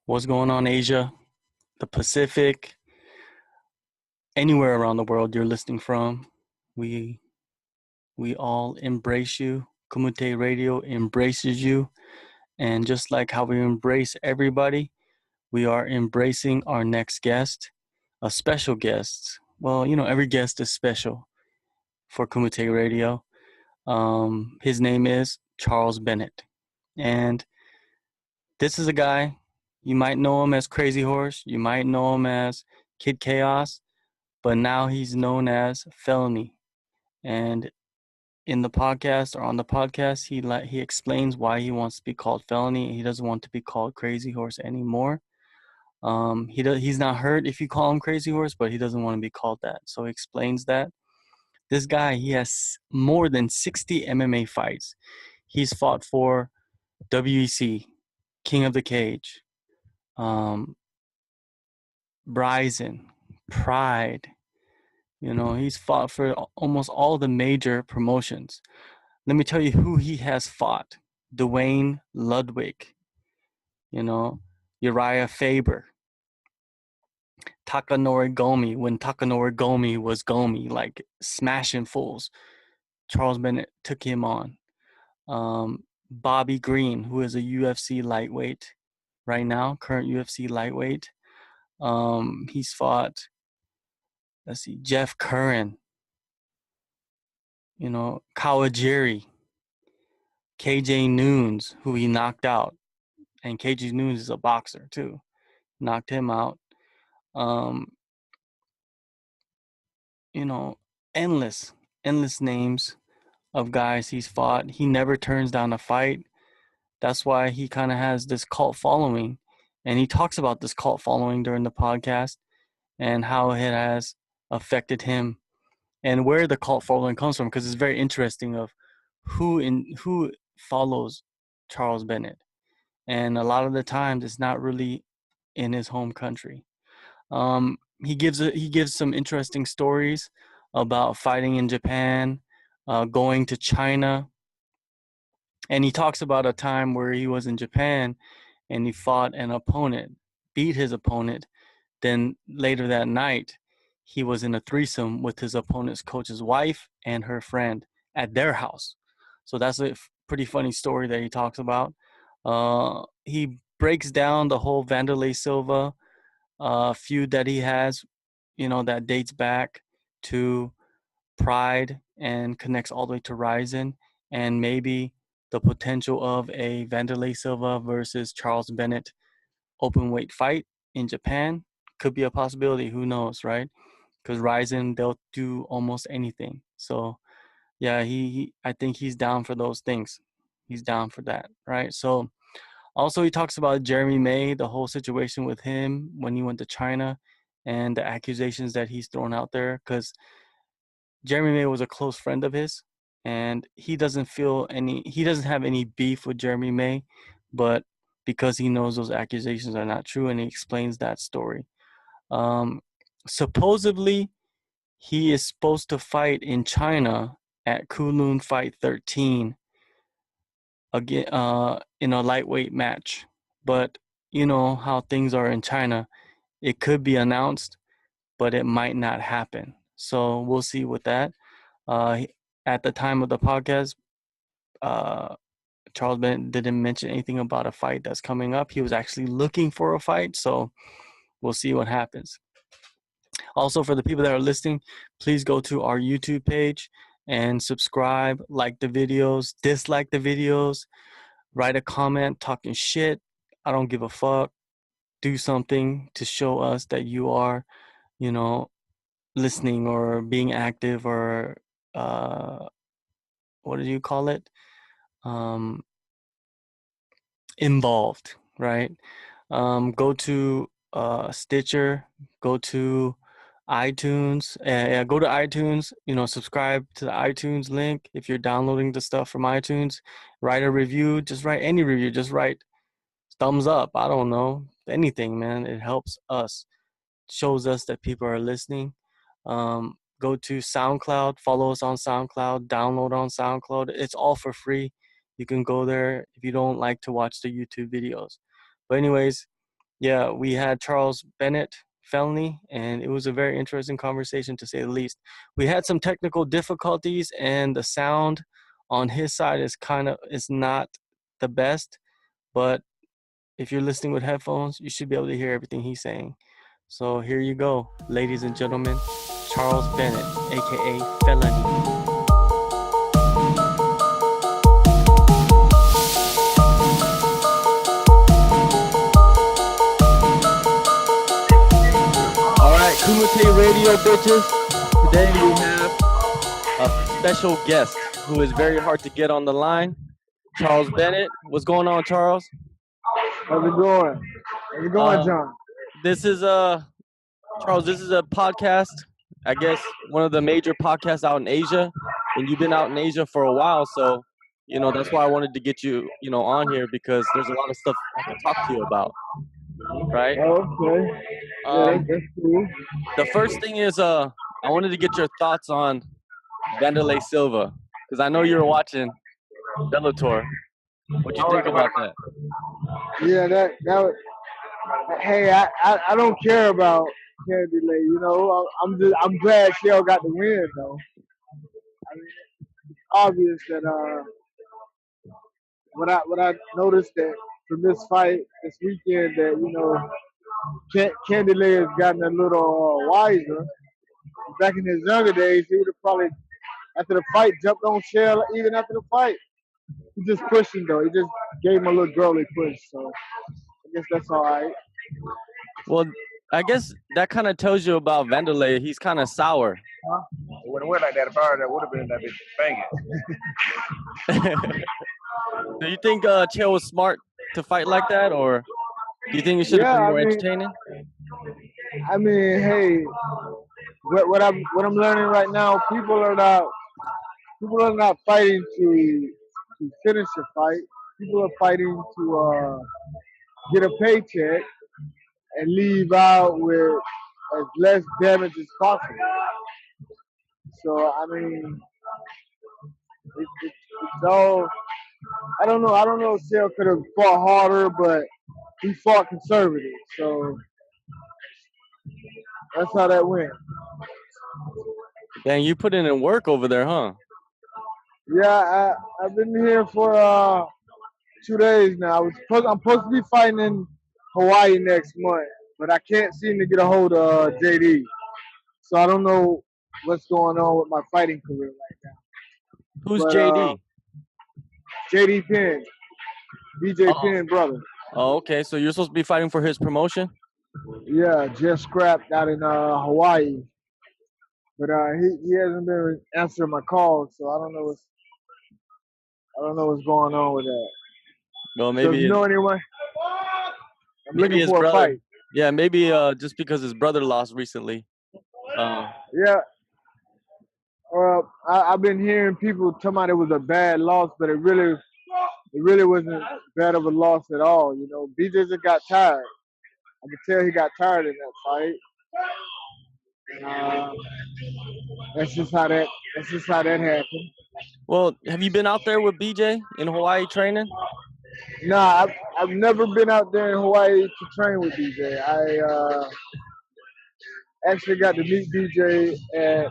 What's going on, Asia, the Pacific, anywhere around the world you're listening from? We we all embrace you. Kumite Radio embraces you, and just like how we embrace everybody, we are embracing our next guest, a special guest. Well, every guest is special for Kumite Radio. His name is Charles Bennett, and this is a guy. You might know him as Krazyhorse. You might know him as Kid Khaos. But now he's known as Felony. And in the podcast or on the podcast, he explains why he wants to be called Felony. He doesn't want to be called Krazyhorse anymore. He's not hurt if you call him Krazyhorse, but he doesn't want to be called that. So he explains that. This guy, he has more than 60 MMA fights. He's fought for WEC, King of the Cage, RIZIN, Pride. He's fought for almost all the major promotions. Let me tell you who he has fought. Dwayne Ludwig, Uriah Faber, Takanori Gomi, when Takanori Gomi was Gomi, like smashing fools. Charles Bennett took him on. Bobby Green, who is a UFC lightweight right now, current UFC lightweight. He's fought, Jeff Curran, Kawajiri, KJ Noons, who he knocked out. And KJ Noons is a boxer too. Knocked him out. Endless names of guys he's fought. He never turns down a fight. That's why he kind of has this cult following. And he talks about this cult following during the podcast and how it has affected him and where the cult following comes from, because it's very interesting of who follows Charles Bennett. And a lot of the times it's not really in his home country. He gives some interesting stories about fighting in Japan, going to China, and he talks about a time where he was in Japan and he fought an opponent, beat his opponent. Then later that night, he was in a threesome with his opponent's coach's wife and her friend at their house. So that's a pretty funny story that he talks about. He breaks down the whole Wanderlei Silva feud that he has, that dates back to Pride and connects all the way to RIZIN, and maybe the potential of a Wanderlei Silva versus Charles Bennett open weight fight in Japan could be a possibility. Who knows, right? Because RIZIN, they'll do almost anything. So yeah, I think he's down for those things. He's down for that, right? So also he talks about Jeremy May, the whole situation with him when he went to China and the accusations that he's thrown out there, because Jeremy May was a close friend of his, and he doesn't have any beef with Jeremy May, but because he knows those accusations are not true, and he explains that story. Supposedly, he is supposed to fight in China at Kunlun Fight 13 again, in a lightweight match. But you know how things are in China. It could be announced, but it might not happen. So we'll see with that. At the time of the podcast, Charles Bennett didn't mention anything about a fight that's coming up. He was actually looking for a fight, so we'll see what happens. Also, for the people that are listening, please go to our YouTube page and subscribe, like the videos, dislike the videos, write a comment talking shit. I don't give a fuck. Do something to show us that you are, listening or being active, or what do you call it? Involved, right? Go to Stitcher, go to iTunes, go to iTunes, subscribe to the iTunes link. If you're downloading the stuff from iTunes, write a review. Just write any review. Just write thumbs up. I don't know, anything, man. It helps us, shows us that people are listening. Go to SoundCloud, follow us on SoundCloud, download on SoundCloud. It's all for free. You can go there if you don't like to watch the YouTube videos. But anyways, Yeah, we had Charles Bennett, Felony, and it was a very interesting conversation to say the least. We had some technical difficulties, and the sound on his side is not the best, but if you're listening with headphones, you should be able to hear everything he's saying. So here you go, ladies and gentlemen, Charles Bennett, aka Felony. Kumite Radio, bitches. Today we have a special guest who is very hard to get on the line, Charles Bennett. What's going on, Charles? How's it going? How's it going, John? This is Charles. This is a podcast. I guess one of the major podcasts out in Asia, and you've been out in Asia for a while, so that's why I wanted to get you on here because there's a lot of stuff I can talk to you about. Right? Okay. That's cool. The first thing is I wanted to get your thoughts on Wanderlei Silva because I know you were watching Bellator. What do you think about that? Yeah, that was, hey, I don't care about Wanderlei. I'm glad Shell got the win though. I mean, it's obvious that what I noticed that from this fight this weekend that Wanderlei has gotten a little wiser. Back in his younger days, he would have probably, after the fight, jumped on Shell even after the fight. He just pushed him, though. He just gave him a little girly push. So I guess that's all right. Well, I guess that kind of tells you about Wanderlei. He's kind of sour. Huh? It wouldn't went like that if that would have been that bitch banging. Do you think Chael was smart to fight like that, or do you think it should have been more entertaining? I mean, hey, what I'm learning right now, people are not fighting to finish a fight. People are fighting to get a paycheck and leave out with as less damage as possible. So I mean, it's all. I don't know if Shell could have fought harder, but he fought conservative. So that's how that went. Dang, you put in work over there, huh? Yeah, I've been here for 2 days now. I'm supposed to be fighting in Hawaii next month, but I can't seem to get a hold of JD. So I don't know what's going on with my fighting career right now. Who's JD? JD Penn, BJ Penn brother. Oh, okay. So you're supposed to be fighting for his promotion? Yeah, just scrapped out in Hawaii. But he hasn't been answering my calls, so I don't know what's going on with that. Well, maybe so you know anyone? I'm looking for a fight. Yeah, maybe just because his brother lost recently. Yeah. I've been hearing people talking about it was a bad loss, but it really wasn't bad of a loss at all. BJ just got tired. I could tell he got tired in that fight. That's just how that happened. Well, have you been out there with BJ in Hawaii training? Nah, I've never been out there in Hawaii to train with BJ. I actually got to meet BJ at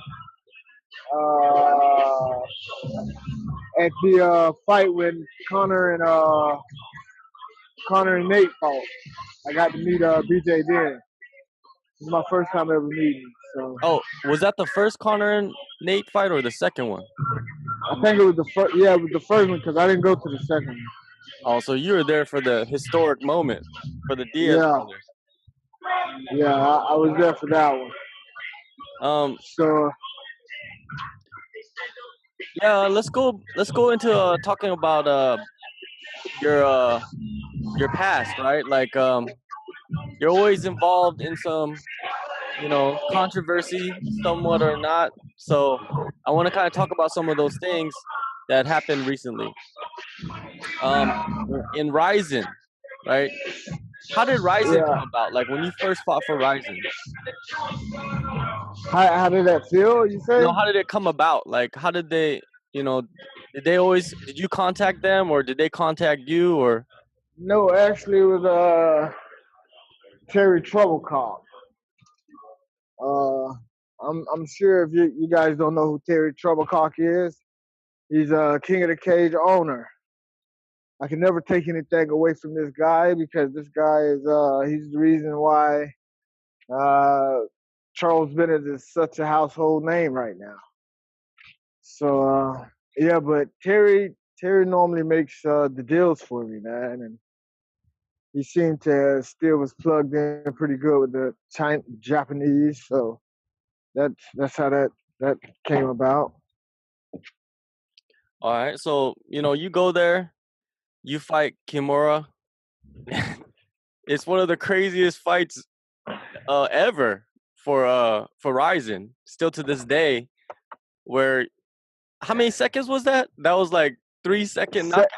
the fight when Connor and Nate fought. I got to meet BJ then. This is my first time ever meeting him. So. Oh, was that the first Connor and Nate fight or the second one? I think it was the first. Yeah, it was the first one because I didn't go to the second one. Oh, so you were there for the historic moment for the Diaz brothers. Yeah, I was there for that one. So. Yeah, let's go into talking about your past, right? Like you're always involved in some controversy, somewhat or not. So I want to kind of talk about some of those things that happened recently. In RIZIN, right? How did RIZIN come about? Like when you first fought for RIZIN? How did that feel? You say? No, how did it come about? Like how did they? Did you contact them or did they contact you or? No, actually, it was Terry Troublecock. I'm sure if you guys don't know who Terry Troublecock is, he's a King of the Cage owner. I can never take anything away from this guy because this guy is he's the reason why Charles Bennett is such a household name right now. So yeah, but Terry normally makes the deals for me, man, and he seemed to still was plugged in pretty good with the Japanese, so that's how that came about. All right, so you go there, you fight Kimura. It's one of the craziest fights ever for RIZIN. Still to this day, where how many seconds was that? That was like 3-second knockout.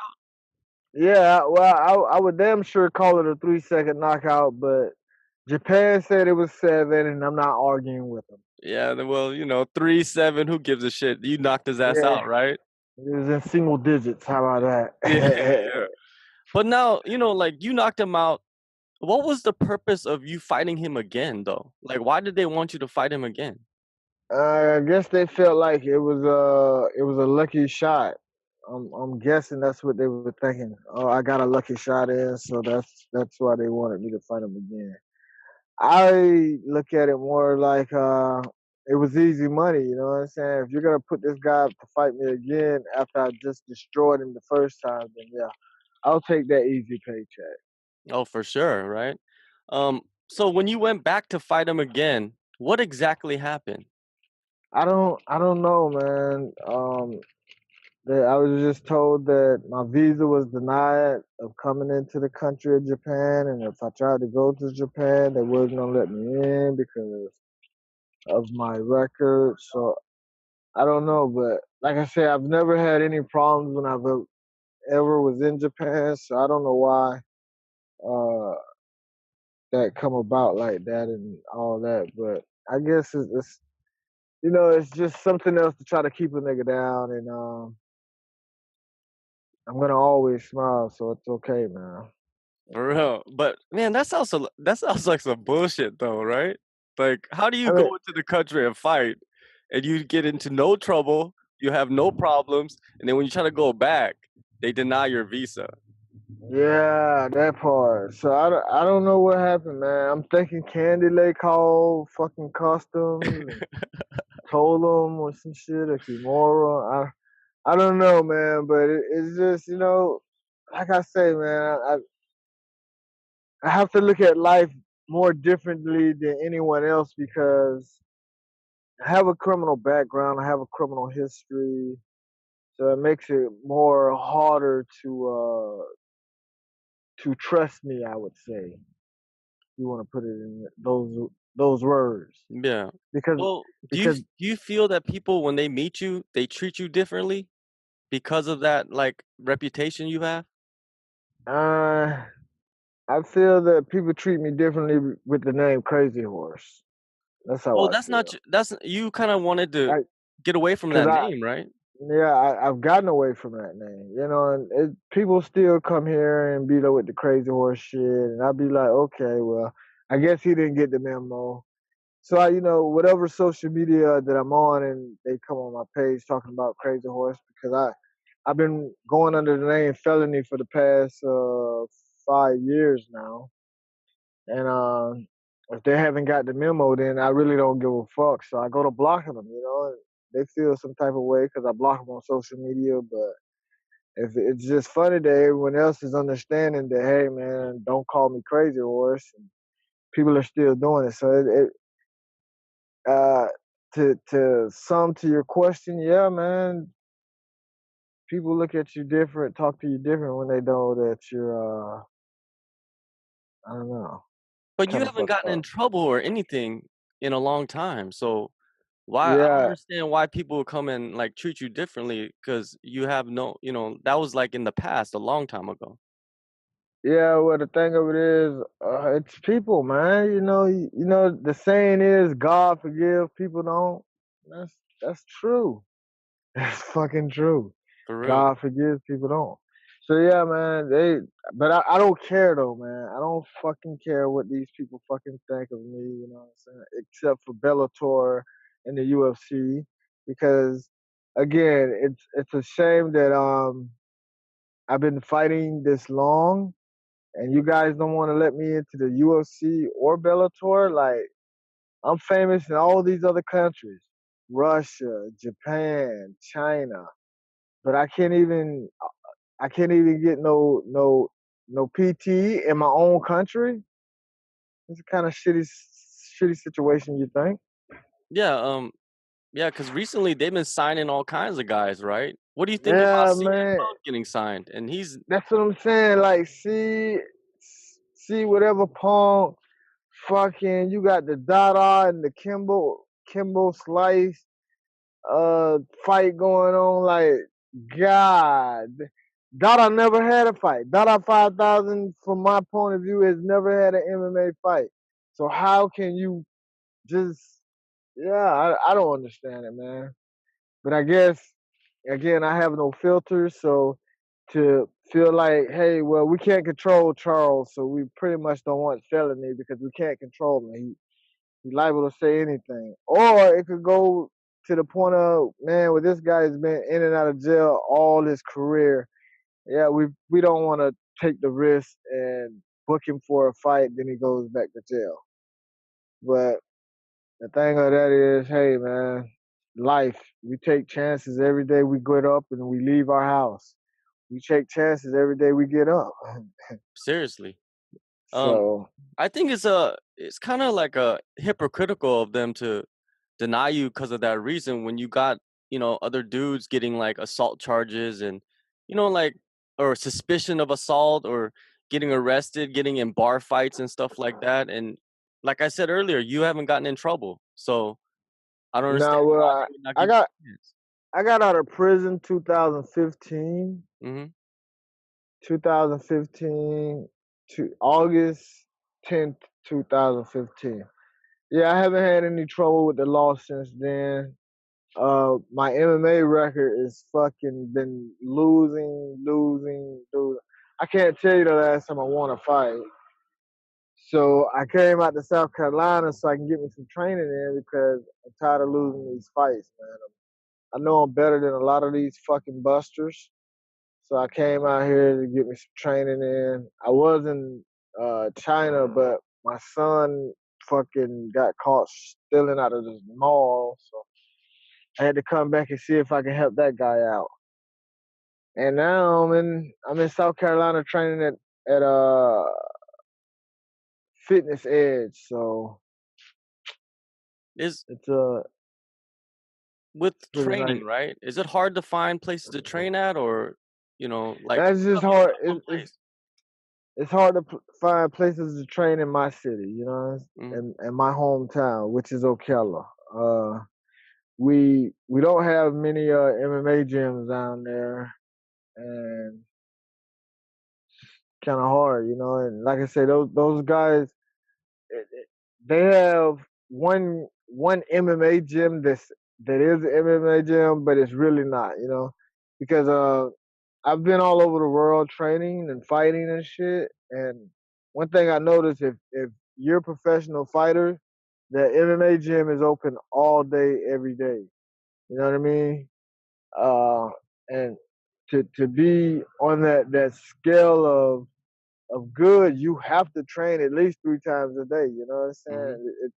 Yeah, well, I would damn sure call it a 3-second knockout, but Japan said it was 7, and I'm not arguing with them. Yeah, well, 3-7. Who gives a shit? You knocked his ass out, right? It was in single digits. How about that? Yeah. But now, like you knocked him out. What was the purpose of you fighting him again, though? Like, why did they want you to fight him again? I guess they felt like it was a lucky shot. I'm guessing that's what they were thinking. Oh, I got a lucky shot in, so that's why they wanted me to fight him again. I look at it more like it was easy money. You know what I'm saying? If you're gonna put this guy up to fight me again after I just destroyed him the first time, then yeah, I'll take that easy paycheck. Oh, for sure, right? So when you went back to fight him again, what exactly happened? I don't know, man. I was just told that my visa was denied of coming into the country of Japan, and if I tried to go to Japan, they wasn't gonna let me in because of my record. So I don't know, but like I said, I've never had any problems when I've ever was in Japan, so I don't know why uh, that come about like that and all that. But I guess it's it's just something else to try to keep a nigga down, and I'm gonna always smile, so it's okay, man. For real. But man, that sounds like some bullshit though, right? Like, how do I you go mean, into the country and fight and you get into no trouble, you have no problems, and then when you try to go back, they deny your visa? yeah, that part. So I don't know what happened, man. I'm thinking Candy Lake called fucking customs and told them or some shit or Kimura. I don't know, man, but it's just like I say, man, I have to look at life more differently than anyone else because I have a criminal background, I have a criminal history, so it makes it more harder to trust me. I would say, you want to put it in those words, Yeah. because Well, because do you feel that people when they meet you, they treat you differently because of that like reputation you have? uh, I feel that people treat me differently with the name Krazyhorse. That's how Well, I that's not feel. that's you kind of wanted to I get away from Because that name, right? yeah, I've gotten away from that name, and people still come here and beat up with the crazy horse shit, and I'd be like, okay, well, I guess he didn't get the memo. So whatever social media that I'm on, and they come on my page talking about Crazy Horse because I've been going under the name Felony for the past 5 years now, and if they haven't got the memo, then I really don't give a fuck. So I go to blocking them, and they feel some type of way because I block them on social media. But if it's just funny that everyone else is understanding that, hey man, don't call me Crazy Horse, and people are still doing it. So uh, to your question, yeah, man, people look at you different, talk to you different when they know that you're I don't know, But you kind of haven't fucked gotten in up. trouble or anything in a long time. So why I don't Yeah, understand why people would come and like treat you differently because you have no, that was like in the past, a long time ago. yeah. Well, the thing of it is, it's people, man. The saying is, God forgive, people don't. That's true. That's fucking true. For real. God forgives, people don't. So yeah, man, but I don't care though, man. I don't fucking care what these people fucking think of me, you know what I'm saying? Except for Bellator and the UFC, because again, it's a shame that I've been fighting this long, and you guys don't want to let me into the UFC or Bellator. Like, I'm famous in all these other countries, Russia, Japan, China, but I can't even get no PT in my own country. It's a kind of shitty situation, you think? Yeah, yeah, because recently they've been signing all kinds of guys, right? What do you think about Yeah, CM man. Punk getting signed? And he's That's what I'm saying. Like, see whatever Punk, fucking, you got the Dada and the Kimbo Slice fight going on. Like, God, Dada never had a fight. Dada 5000, from my point of view, has never had an MMA fight. So how can you just? Yeah, I don't understand it, man. But I guess again, I have no filters, so to feel like, hey, well, we can't control Charles, so we pretty much don't want Felony because we can't control him. He's liable to say anything, or it could go to the point of, man, well, this guy has been in and out of jail all his career. Yeah, we don't want to take the risk and book him for a fight, then he goes back to jail. But the thing of that is, hey, man, life. We take chances every day we get up and we leave our house. We take chances every day we get up. seriously. Um, So, I think it's kind of like a hypocritical of them to deny you because of that reason when you got, other dudes getting like assault charges and, like, or suspicion of assault or getting arrested, getting in bar fights and stuff like that. And like I said earlier, you haven't gotten in trouble. So I don't understand now, why they would not I give got you a chance. I got out of prison 2015, Mm-hmm. 2015 to August 10th, 2015. Yeah, I haven't had any trouble with the law since then. My MMA record is fucking been losing. I can't tell you the last time I won a fight. So I came out to South Carolina so I can get me some training in because I'm tired of losing these fights, man. I know I'm better than a lot of these fucking busters. So I came out here to get me some training in. I was in China, but my son fucking got caught stealing out of this mall. So I had to come back and see if I can help that guy out. And now I'm in South Carolina training at Fitness Edge. So Is it's with pretty nice. training, right? Is it hard to find places to train at, or like That's just tell me hard. about one place? It's hard to find places to train in my city, Mm, in my hometown, which is Ocala. We don't have many MMA gyms down there, and kind of hard, And like I said, those guys, they have one MMA gym that is an MMA gym, but it's really not, because I've been all over the world training and fighting and shit. And one thing I noticed, if you're a professional fighter, the MMA gym is open all day, every day. You know what I mean? And to be on that scale of good, you have to train at least 3 times a day. You know what I'm mm-hmm. saying?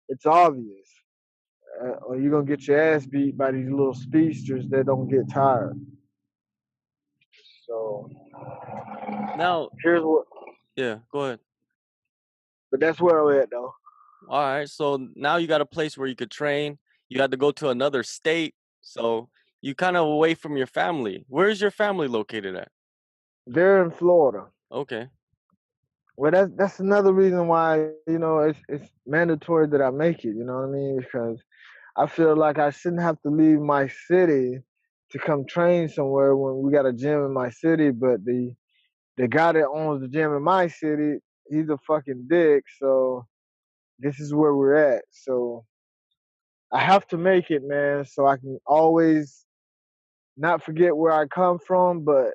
It's obvious, or you're gonna get your ass beat by these little speedsters that don't get tired. So Now, here's what, yeah, go ahead. but that's where I'm at though. All right, so now you got a place where you could train. You had to go to another state, so you kind of away from your family. Where's your family located at? They're in Florida. Okay. Well, that's another reason why it's mandatory that I make it. You know what I mean? Because I feel like I shouldn't have to leave my city to come train somewhere when we got a gym in my city. But the guy that owns the gym in my city, he's a fucking dick. So this is where we're at. So I have to make it, man, so I can always not forget where I come from, but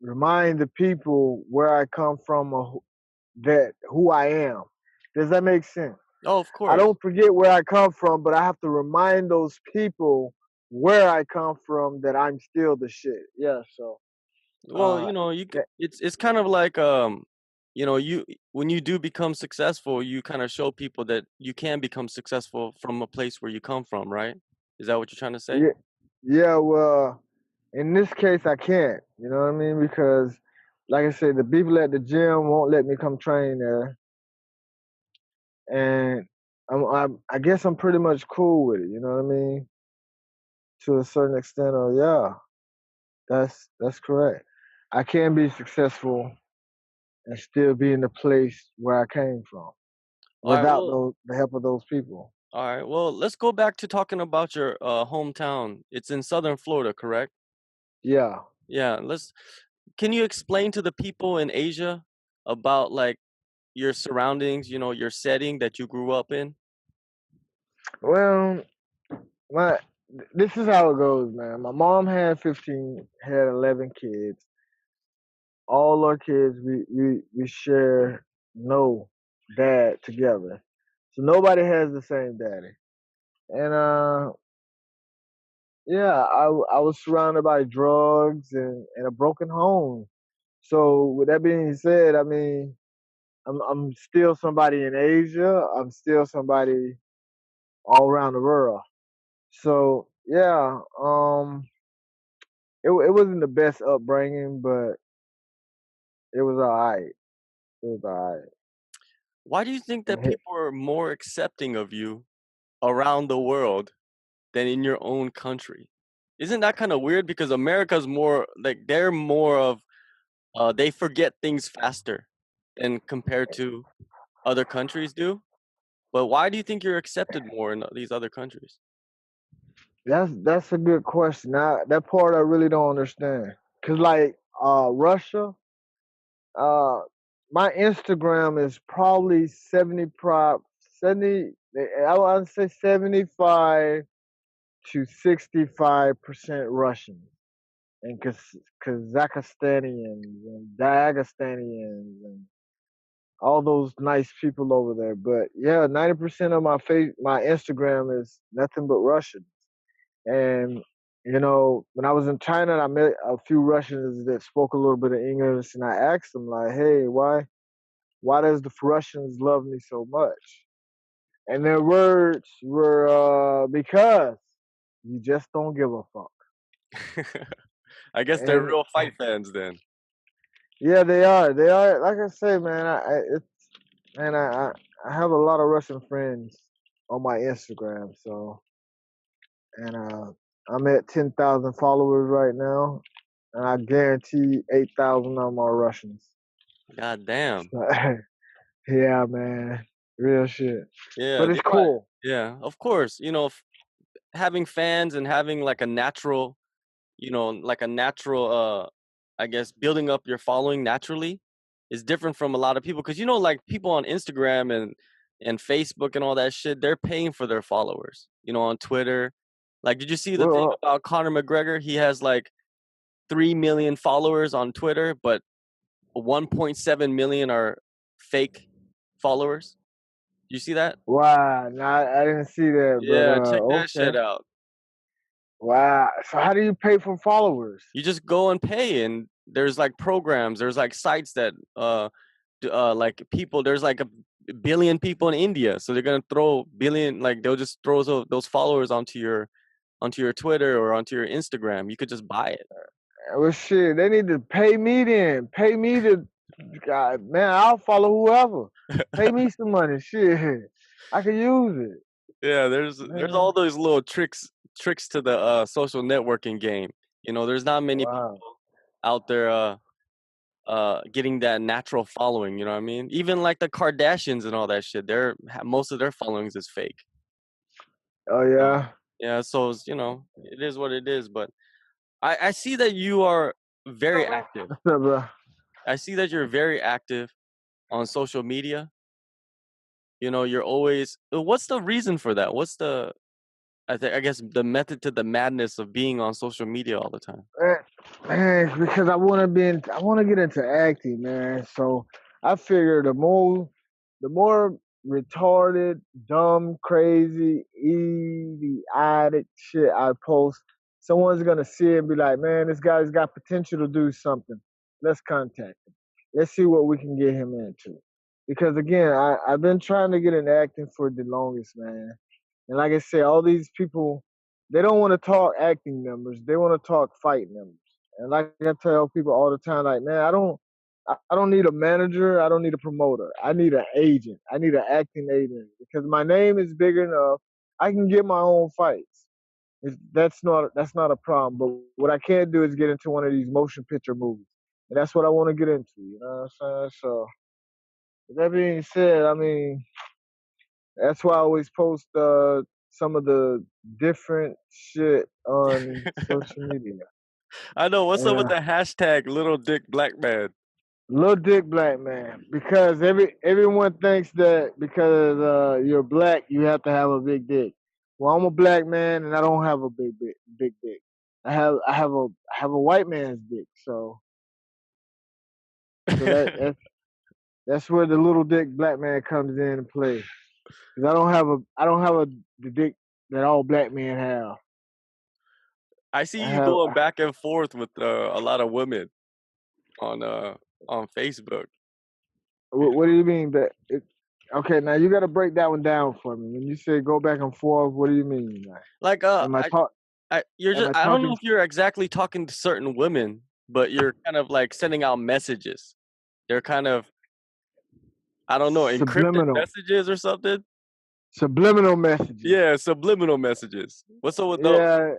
remind the people where I come from or who I am. Does that make sense? Oh, of I course. don't forget where I come from, but I have to remind those people where I come from that I'm still the shit. Yeah, so Well, uh you know, that, it's kind of like you know, you when you do become successful, you kind of show people that you can become successful from a place where you come from, right? Is that what you're trying to say? yeah, yeah, well, in this case I can't, you know what I mean? Because like I said, the people at the gym won't let me come train there. And I guess I'm pretty much cool with it, you know what I mean? To a certain extent, yeah, that's correct. I can be successful and still be in the place where I came from All right, without well, the help of those people. all right. Well, let's go back to talking about your hometown. It's in Southern Florida, correct? Yeah. Yeah, can you explain to the people in Asia about like your surroundings, you know, your setting that you grew up in? Well, my this is how it goes, man. My mom had 11 kids. All our kids, we share no dad together, so nobody has the same daddy. And yeah, I was surrounded by drugs and a broken home. So with that being said, I mean, I'm still somebody in Asia. I'm still somebody all around the world. So yeah, it wasn't the best upbringing, but it was all right. It was all right. Why do you think that And hit, people are more accepting of you around the world than in your own country? Isn't that kind of weird? Because America's more like they're more of they forget things faster than compared to other countries do. But why do you think you're accepted more in these other countries? that's a good question. That part I really don't understand. Cause like Russia, uh my Instagram is probably 70. I would say 75 to 65% Russian and Kazakhstanians and Dagestanians and all those nice people over there. But yeah, 90% of my Instagram is nothing but Russian. And you know, when I was in China, I met a few Russians that spoke a little bit of English, and I asked them like, "Hey, why does the Russians love me so much?" And their words were, "Because you just don't give a fuck." I guess they're And real fight fans then. yeah, they are. They are. Like I say, man, I have a lot of Russian friends on my Instagram. So, and I'm at 10,000 followers right now, and I guarantee 8,000 of them are Russians. God damn. So, yeah, man, real shit. Yeah, But they it's might. cool. Yeah, of course. You know, having fans and having like a natural, you know, like a natural, I guess, building up your following naturally is different from a lot of people. Because you know, like people on Instagram and Facebook and all that shit, they're paying for their followers. You know, on Twitter. Like, did you see the thing Well, about Conor McGregor? He has like 3 million followers on Twitter, but 1.7 million are fake followers. You see that? wow, no, I didn't see that, but Yeah, check that shit okay. out. Wow. So how do you pay for followers? You just go and pay, and there's like programs, there's like sites that like people, there's like a billion people in India, so they're gonna throw billion, like they'll just throw those followers onto your Twitter or onto your Instagram. You could just buy it. Well, shit, they need to pay me then. Pay me to, God, man, I'll follow whoever. Pay me some money. Shit, I can use it. Yeah, there's Man, all those little tricks to the social networking game. You know, there's not many wow. people out there getting that natural following, you know what I mean? Even like the Kardashians and all that shit, most of their followings is fake. Oh, Uh, yeah. yeah, so it's, you know, it is what it is, but I see that you are very active. What's up, bro? I see that you're very active on social media. You know, you're always what's the reason for that? What's I guess the method to the madness of being on social media all the time? Man, Man, because I want to get into acting, man. So I figure the more retarded, dumb, crazy, idiotic shit I post, someone's gonna see it and be like, man, this guy's got potential to do something. Let's contact him. Let's see what we can get him into. Because again, I've been trying to get into acting for the longest, man. And like I said, all these people, they don't want to talk acting numbers. They want to talk fight numbers. And like I tell people all the time, like, man, I don't need a manager. I don't need a promoter. I need an agent. I need an acting agent because my name is big enough. I can get my own fights. That's not a problem. But what I can't do is get into one of these motion picture movies, and that's what I want to get into. You know what I'm saying? So with that being said, I mean, that's why I always post some of the different shit on social media. I know. What's up And with the hashtag little dick black man? little dick black man, because everyone thinks that because you're black, you have to have a big dick. Well, I'm a black man and I don't have a big dick. I have a white man's dick. So that's where the little dick black man comes in and play. Because I don't have the dick that all black men have. I see I you have. going back and forth with a lot of women on Facebook. What do you mean that? Okay, now you got to break that one down for me. When you say go back and forth, what do you mean? Like Am I talk? Am I I don't know talking if you're exactly talking to certain women, but you're kind of like sending out messages. They're kind of, I don't know, encrypted subliminal? messages or something. Subliminal messages. Yeah, subliminal messages. What's up with those?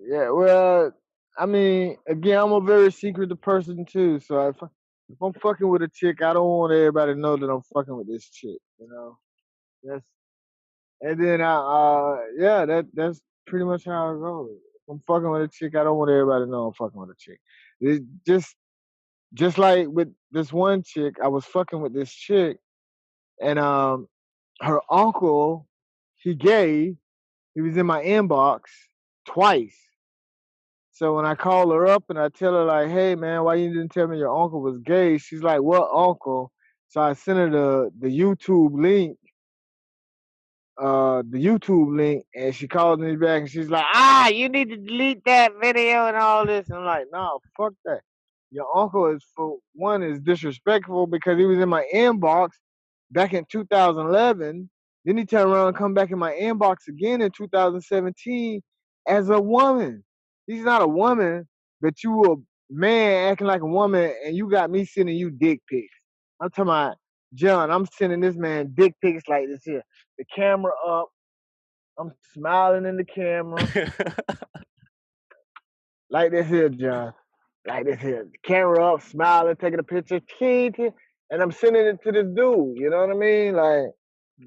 Yeah. Well, I mean, again, I'm a very secretive person too. So if I'm fucking with a chick, I don't want everybody to know that I'm fucking with this chick. You know, that's and then that's pretty much how I roll. If I'm fucking with a chick, I don't want everybody to know I'm fucking with a chick. It's just like with this one chick, I was fucking with this chick, and her uncle, he gay. He was in my inbox twice. So when I call her up and I tell her like, "Hey man, why you didn't tell me your uncle was gay?" She's like, "What uncle?" So I sent her the YouTube link, and she called me back and she's like, you need to delete that video and all this. And I'm like, no, fuck that. Your uncle is, for one, is disrespectful because he was in my inbox back in 2011. Then he turned around and come back in my inbox again in 2017 as a woman. He's not a woman, but you a man acting like a woman, and you got me sending you dick pics. I'm talking about, John, I'm sending this man dick pics like this here. The camera up. I'm smiling in the camera. Like this here, John. Like this here. Camera up, smiling, taking a picture. And I'm sending it to this dude. You know what I mean? Like,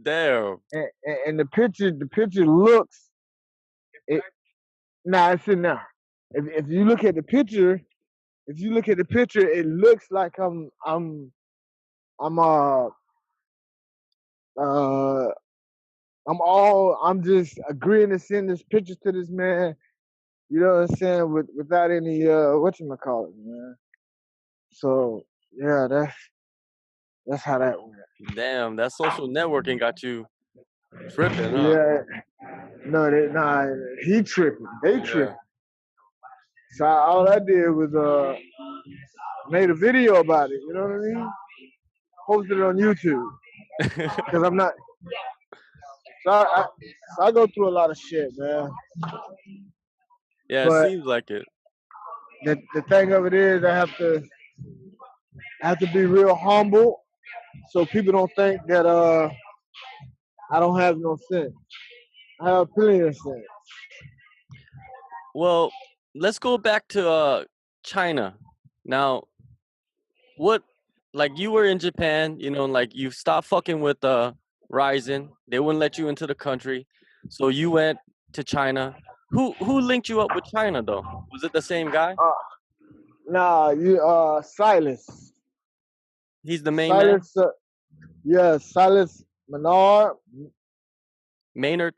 Damn. and the picture looks. It's in there. If you look at the picture, it looks like I'm uh I'm just agreeing to send this picture to this man. You know what I'm saying? Without any whatchamacallit, man. So yeah, that's how that went. Damn, that social networking got you tripping, huh? Yeah. No, he tripping. They Yeah. tripping. So all I did was made a video about it, you know what I mean? Posted it on YouTube. Because I'm not so I go through a lot of shit, man. Yeah, it But seems like it. the thing of it is I have to be real humble so people don't think that I don't have no sense. I have plenty of sense. Well, let's go back to China. Now, what, like, you were in Japan, like you stopped fucking with RIZIN. They wouldn't let you into the country. So you went to China. Who linked you up with China though? Was it the same guy? Nah, you Silas. He's the main man? Silas yeah, Silas Menard. Maynard?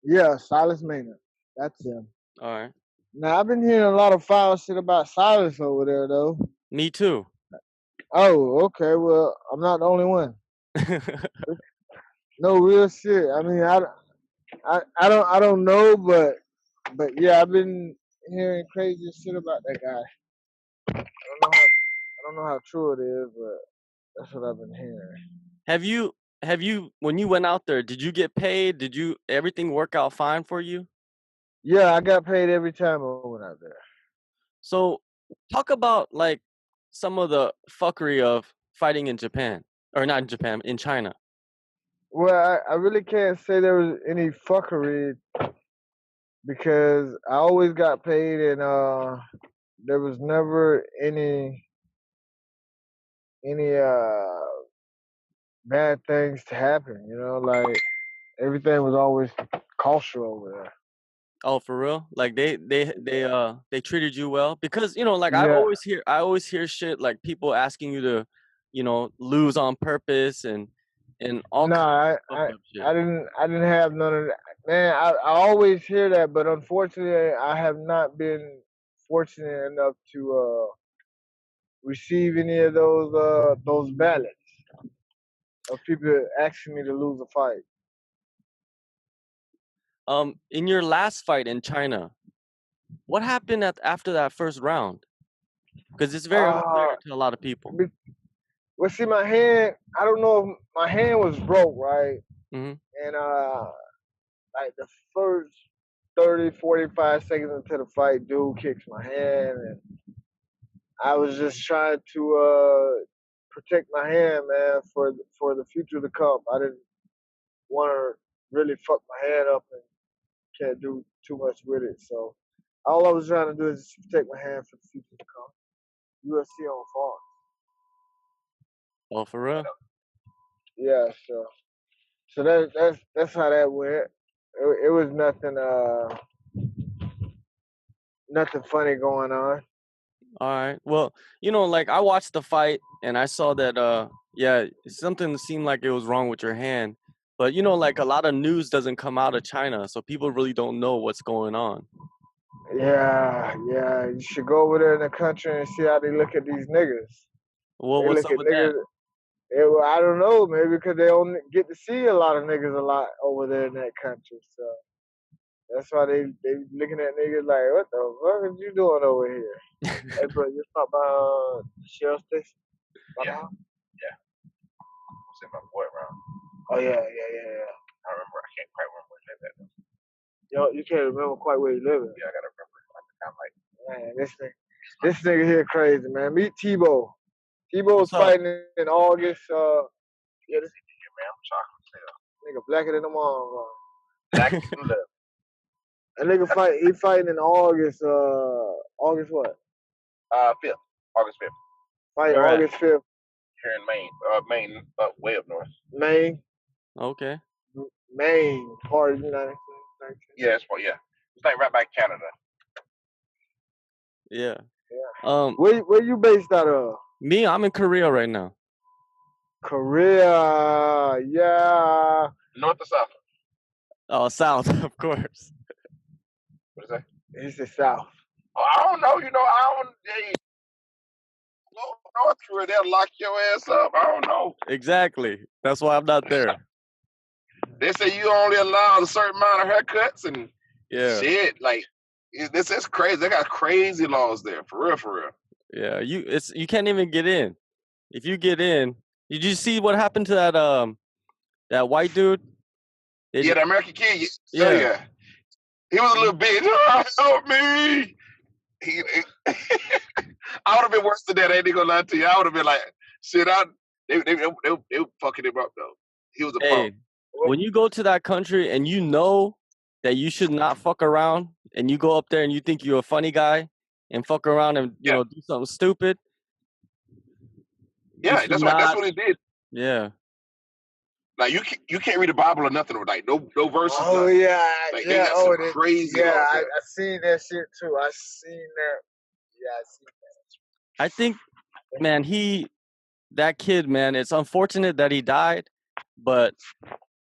Yeah, Silas Maynard. That's him. All right. Now I've been hearing a lot of foul shit about Silas over there though. Me too. Oh, okay. Well, I'm not the only one. No real shit. I mean, I don't know, but yeah, I've been hearing crazy shit about that guy. I don't know how true it is, but that's what I've been hearing. Have you when you went out there, did you get paid? Did you everything work out fine for you? Yeah, I got paid every time I went out there. So talk about like some of the fuckery of fighting in Japan. Or not in Japan, in China. Well, I really can't say there was any fuckery because I always got paid and there was never any bad things to happen, you know, like everything was always kosher over there. Oh, for real? Like they treated you well? Because, like Yeah. I always hear shit like people asking you to, lose on purpose and all No, kinds I, of I fucked up shit. I didn't have none of that. Man, I always hear that, but unfortunately I have not been fortunate enough to receive any of those ballots of people asking me to lose a fight. In your last fight in China, what happened after that first round? Because it's very Uh, unclear to a lot of people. well, see, my hand. I don't know if my hand was broke, right? Hmm. And like the first 30, 45 seconds into the fight, dude kicks my hand, and I was just trying to protect my hand, man, for the future to come. I didn't want to really fuck my hand up and can't do too much with it. So all I was trying to do is just protect my hand for the future to come. UFC on farm. Oh, for real? Yeah, so that's how that went. It was nothing funny going on. All right. Well, like I watched the fight and I saw that yeah, something seemed like it was wrong with your hand. But like a lot of news doesn't come out of China, so people really don't know what's going on. Yeah. You should go over there in the country and see how they look at these niggas. Well, They what's look up at with that? niggas. Well, I don't know, maybe because they don't get to see a lot of niggas a lot over there in that country. So that's why they looking at niggas like, what the fuck is you doing over here? Hey, bro, you stop by Shell Station? Yeah, yeah. I'm sending my boy around. Oh yeah. I remember. I can't quite remember where he lived at. Yo, you can't remember quite where you live at. Yeah, I gotta remember. Like the time, like Man, this nigga here crazy, man. Meet Tebow. Tebow's What's up? fighting in August. Yeah, this yeah, man, I'm chocolate. nigga blacker than the mom. Black and love. That nigga he fighting in August. August what? 5th, August 5th, Fight Where at? August 5th, here in Maine. Maine, way up north. Maine. Okay. Maine, part of the United States. Yeah, yeah. It's like right by Canada. Yeah. Yeah. Where you based out of? Me, I'm in Korea right now. Korea. Yeah. North or south? Oh, South, of course. What is that? It's the South. Oh, I don't know. I don't. Hey, go North Korea, they'll lock your ass up. I don't know. Exactly. That's why I'm not there. They say you only allowed a certain amount of haircuts and Yeah. shit. Like this is crazy. They got crazy laws there, for real. Yeah. You can't even get in. If you get in, did you see what happened to that white dude? Yeah, the American kid. Yeah. He was a little bitch. Oh, help me. I would have been worse than that. I ain't gonna lie to you. I would have been like, shit. They fucking him up though. He was a punk. When you go to that country and you know that you should not fuck around, and you go up there and you think you're a funny guy and fuck around and do something stupid. Yeah, that's what he did. Yeah. Like you can't read the Bible or nothing, like no verses. Oh nothing. yeah, like, yeah. They got some crazy. Yeah, I seen that shit too. I seen that. Yeah, I seen that. I think, man, that kid, man. It's unfortunate that he died, but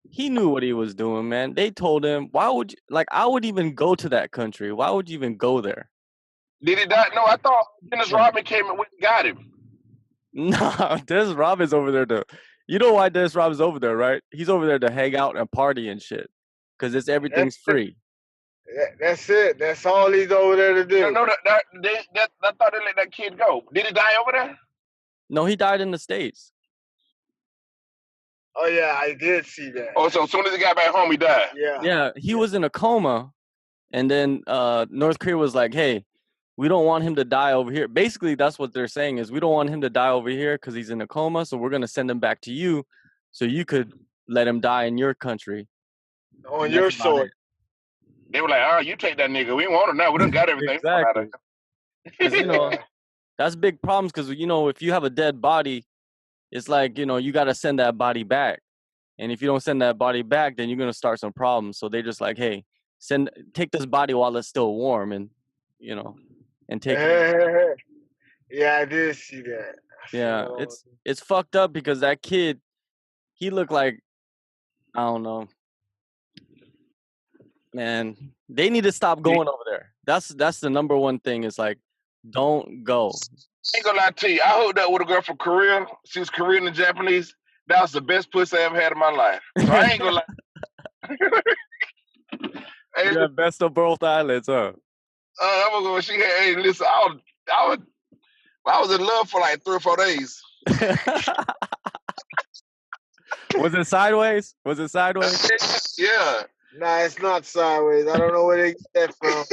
He knew what he was doing, man. They told him, why would you, like, I would even go to that country. Why would you even go there? Did he die? No, I thought Dennis Rodman came and went and got him. Nah, Dennis Rodman's over there to, you know why Dennis Rodman's over there, right? He's over there to hang out and party and shit. Because it's everything's free. That's it. That's all he's over there to do. No, I thought they let that kid go. Did he die over there? No, he died in the States. Oh yeah, I did see that. Oh, so as soon as he got back home, he died. Yeah, he was in a coma, and then North Korea was like, "Hey, we don't want him to die over here." Basically, that's what they're saying is we don't want him to die over here because he's in a coma. So we're gonna send him back to you, so you could let him die in your country, on your soil. They were like, "Oh, you take that nigga. We want him now. We done got everything." Exactly. Because that's big problems. Because if you have a dead body, it's like you got to send that body back. And if you don't send that body back, then you're gonna start some problems. So they just like, hey, take this body while it's still warm, and and take it. Yeah, I did see that. Yeah, it's fucked up because that kid, he looked like, I don't know, man. They need to stop going over there. That's the number one thing. Is like, don't go. I ain't gonna lie to you. I hooked up with a girl from Korea. She was Korean and Japanese. That was the best pussy I ever had in my life. So I ain't gonna lie. Yeah, best of both islands, huh? I was going. She had. Hey, listen. I was in love for like 3 or 4 days. Was it sideways? Was it sideways? Yeah. Nah, it's not sideways. I don't know where they get that from.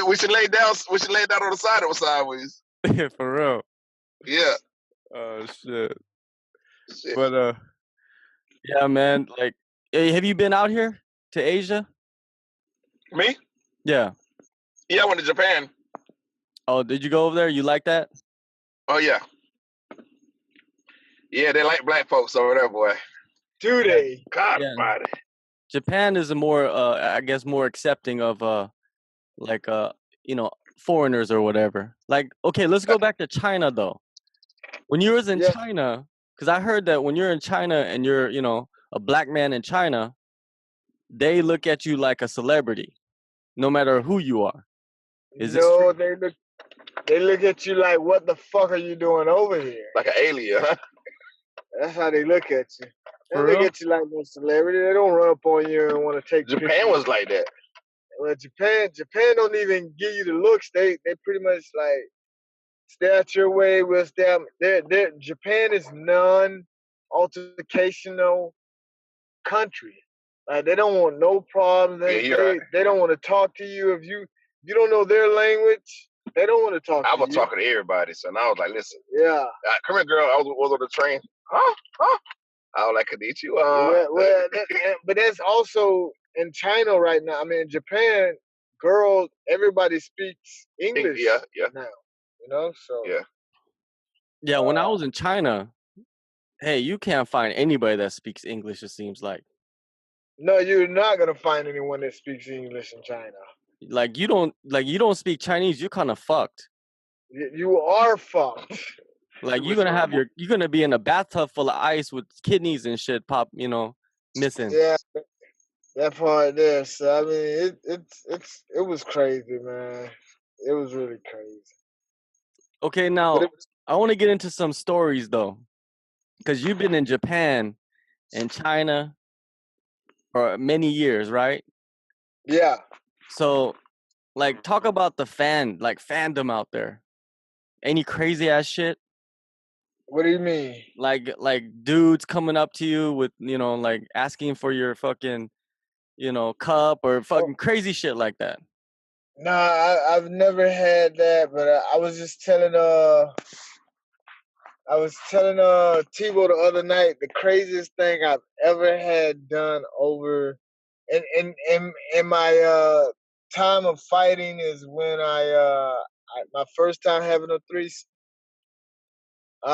We should lay down. We should lay down on the side. It was sideways. Yeah, for real. Yeah. Oh shit. But yeah, man. Like, hey, have you been out here to Asia? Me? Yeah. Yeah, I went to Japan. Oh, did you go over there? You like that? Oh yeah. Yeah, they like black folks over there, boy. Do they? God almighty. Japan is a more, I guess, more accepting of, like, foreigners or whatever. Like, okay, let's go back to China though. When you was in China, because I heard that when you're in China and you're, a black man in China, they look at you like a celebrity, no matter who you are. No, they look at you like, what the fuck are you doing over here? Like an alien, huh? That's how they look at you. They For look real? at you like no celebrity. They don't run up on you and want to take Japan pictures. was like that. Well, Japan don't even give you the looks. They pretty much like stare at your way. Will stare. Japan is non-altercational country. Like they don't want no problems. They don't want to talk to you if you don't know their language. They don't want to talk to you. I was talking to everybody, so I was like, listen. Yeah. Come here, girl. I was on the train. Huh? I was like, konnichiwa. But that's also in China right now. I mean, in Japan, girls, everybody speaks English now. So. Yeah. Yeah, when I was in China, hey, you can't find anybody that speaks English, it seems like. No, you're not gonna find anyone that speaks English in China. Like you don't speak Chinese, you're kind of fucked. You are fucked. Like you're gonna be in a bathtub full of ice with kidneys and shit missing. Yeah, that part there. So I mean, it was crazy, man. It was really crazy. Okay, now I want to get into some stories though, because you've been in Japan and China for many years, right? Yeah. So, like, talk about the fandom out there. Any crazy ass shit? What do you mean? Like dudes coming up to you with, like asking for your fucking, cup or fucking crazy shit like that. Nah, I've never had that, but I was just telling Tebow the other night the craziest thing I've ever had done over in my time of fighting is when my first time having a threesome.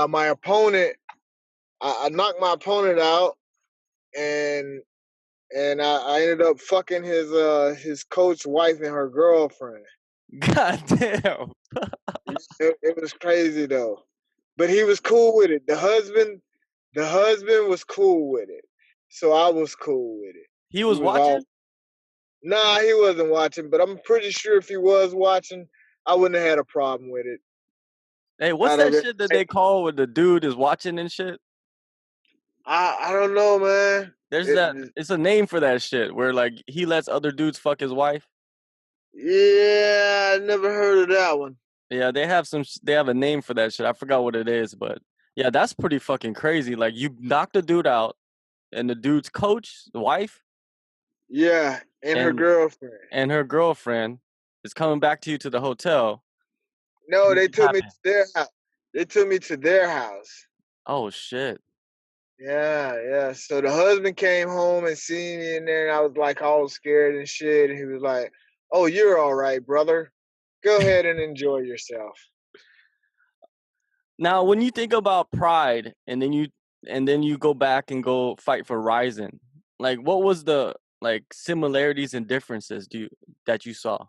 My opponent, I knocked my opponent out, and I ended up fucking his coach's wife and her girlfriend. God damn. It was crazy though, but he was cool with it. The husband was cool with it. So I was cool with it. He was was all watching? Nah, he wasn't watching, but I'm pretty sure if he was watching, I wouldn't have had a problem with it. Hey, what's that shit that they call when the dude is watching and shit? I don't know, man. It's a name for that shit where like he lets other dudes fuck his wife. Yeah, I never heard of that one. Yeah, they have a name for that shit. I forgot what it is, but yeah, that's pretty fucking crazy. Like you knocked a dude out and the dude's coach, the wife, Yeah, and her girlfriend is coming back to you to the hotel. No, they took me to their house. They took me to their house. Oh shit. Yeah. So the husband came home and seen me in there, and I was like all scared and shit. And he was like, "Oh, you're all right, brother. Go ahead and enjoy yourself." Now, when you think about Pride, and then you go back and go fight for RIZIN, like what was the like similarities and differences that you saw?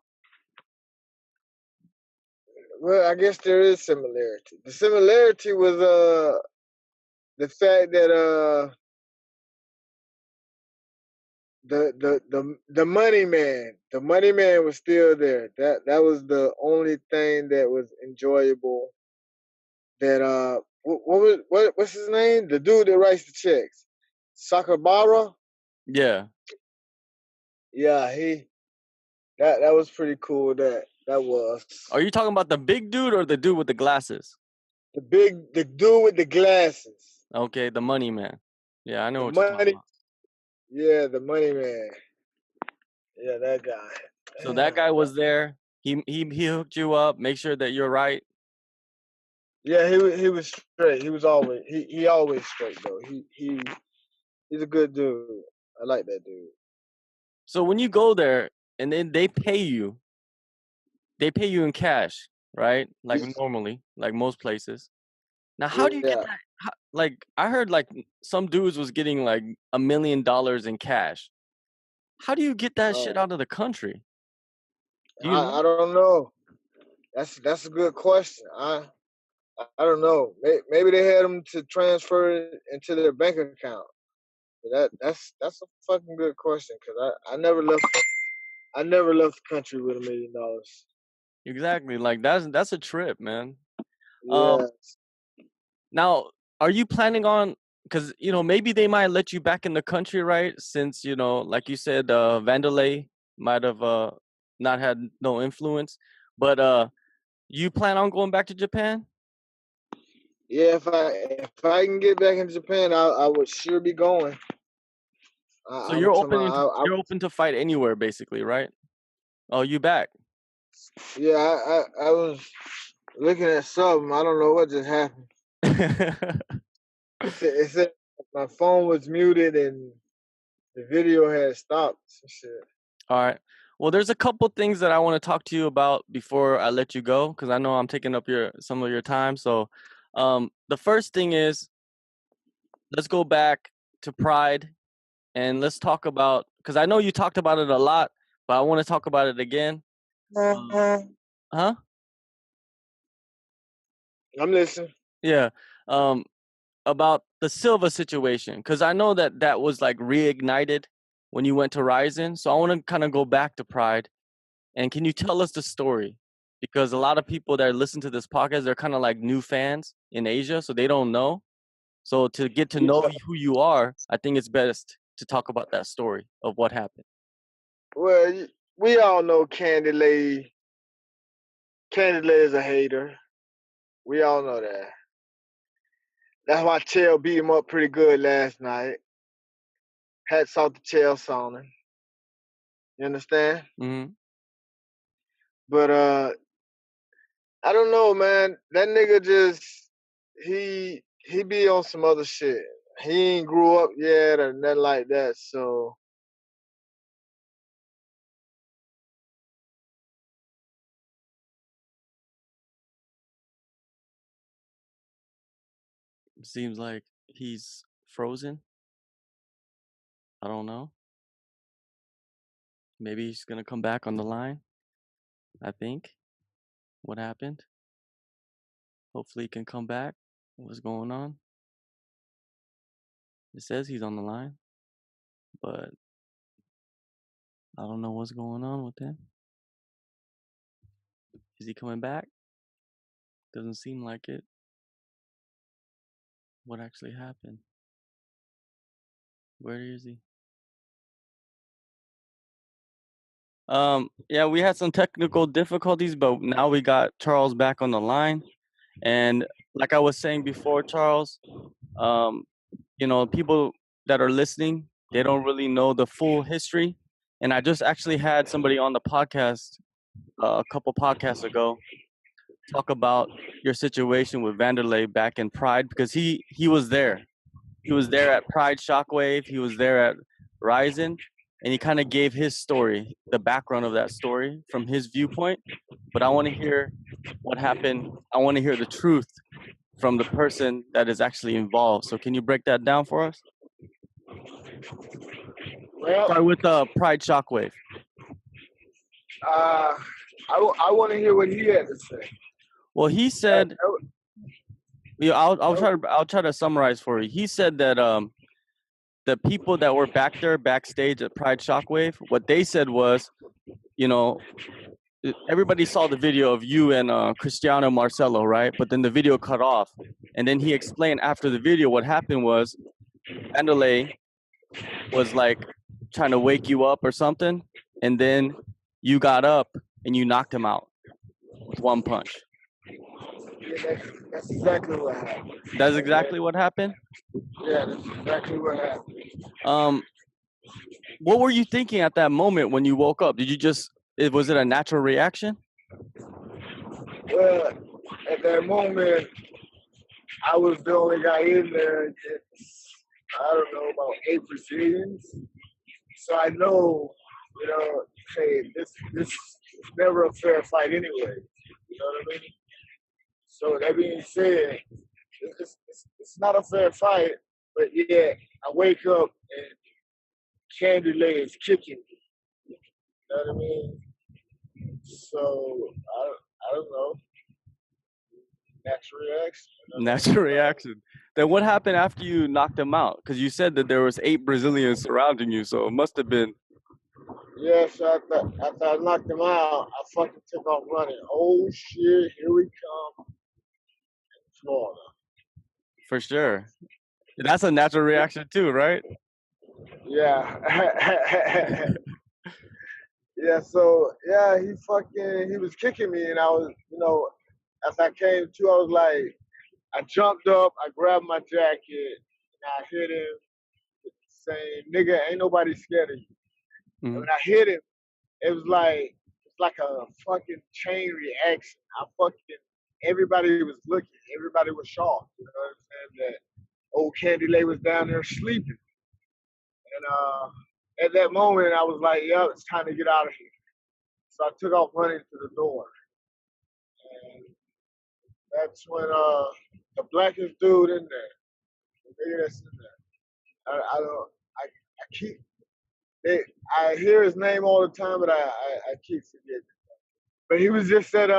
Well, I guess there is similarity. The similarity was the fact that the money man was still there. That was the only thing that was enjoyable. That what's his name? The dude that writes the checks, Sakabara. Yeah. Yeah, that was pretty cool. That was. Are you talking about the big dude or the dude with the glasses? The dude with the glasses. Okay, the money man. Yeah, I know what you're talking about. Yeah, the money man. Yeah, that guy. So that guy was there. He hooked you up, make sure that you're right. Yeah, he was straight. He was always he always straight though. He's a good dude. I like that dude. So when you go there and then they pay you in cash, right? Like normally, like most places. Now, how do you get that? Like I heard like some dudes was getting like $1 million in cash. How do you get that shit out of the country? Do you know? I don't know. That's a good question. I don't know. Maybe they had them to transfer it into their bank account. That's a fucking good question because I never left. I never left the country with $1 million. Exactly. Like that's a trip, man. Yeah. Now, are you planning on? Because maybe they might let you back in the country, right? Since like you said, Wanderlei might have not had no influence. But you plan on going back to Japan? Yeah, if I can get back in Japan, I would sure be going. So you're open to fight anywhere, basically, right? Oh, you back? Yeah, I was looking at something. I don't know what just happened. It said my phone was muted and the video had stopped. Some shit. All right. Well, there's a couple things that I want to talk to you about before I let you go, because I know I'm taking up some of your time. So, the first thing is, let's go back to Pride and let's talk about, because I know you talked about it a lot, but I want to talk about it again. Huh? I'm listening. Yeah. About the Silva situation, because I know that was like reignited when you went to RIZIN. So I want to kind of go back to Pride. And can you tell us the story? Because a lot of people that listen to this podcast, they're kind of like new fans in Asia, so they don't know. So to get to know who you are, I think it's best to talk about that story of what happened. Well, we all know Candy Lay. Candy Lay is a hater. We all know that. That's why Chael beat him up pretty good last night. Hats off to Chael Sonnen. You understand? Mm-hmm. But I don't know, man. That nigga just he be on some other shit. He ain't grew up yet or nothing like that. So Seems like he's frozen. I don't know. Maybe he's gonna come back on the line. I think. What happened? Hopefully he can come back. What's going on? It says he's on the line. but I don't know what's going on with him. Is he coming back? Doesn't seem like it. What actually happened? Where is he? Yeah, we had some technical difficulties, but now we got Charles back on the line. And like I was saying before, Charles, people that are listening, they don't really know the full history. And I just actually had somebody on the podcast a couple podcasts ago talk about your situation with Wanderlei back in Pride, because he was there. He was there at Pride Shockwave. He was there at RIZIN, and he kind of gave his story, the background of that story from his viewpoint. But I want to hear what happened. I want to hear the truth from the person that is actually involved. So can you break that down for us? Well, start with Pride Shockwave. I want to hear what he had to say. Well, he said, I'll try to summarize for you. He said that the people that were back there backstage at Pride Shockwave, what they said was, everybody saw the video of you and Cristiano Marcelo, right? But then the video cut off, and then he explained after the video what happened was Wanderlei was like trying to wake you up or something, and then you got up and you knocked him out with one punch. Yeah, that's exactly what happened. That's exactly what happened? Yeah, that's exactly what happened. What were you thinking at that moment when you woke up? Was it a natural reaction? Well, at that moment, I was the only guy in there. I don't know, about 8 Brazilians. So I know, hey, this is never a fair fight anyway. You know what I mean? So that being said, it's not a fair fight, but yeah, I wake up and Wanderlei is kicking me. You know what I mean? So I don't know. Natural reaction. Natural reaction. Then what happened after you knocked him out? Because you said that there was 8 Brazilians surrounding you, so it must have been. Yeah, so after I knocked him out, I fucking took off running. Oh shit, here we come. Florida. For sure. That's a natural reaction too, right? Yeah. Yeah, so yeah, he was kicking me, and I was, as I came to, I was like, I jumped up, I grabbed my jacket, and I hit him saying, "Nigga, ain't nobody scared of you." Mm-hmm. And when I hit him, it's like a fucking chain reaction. Everybody was looking, everybody was shocked. You know what I'm saying? That old Wanderlei was down there sleeping, and at that moment, I was like, "Yo, it's time to get out of here." So I took off running to the door, and that's when the blackest dude in there, the nigga that's in there, I hear his name all the time, but I keep forgetting. But he was just at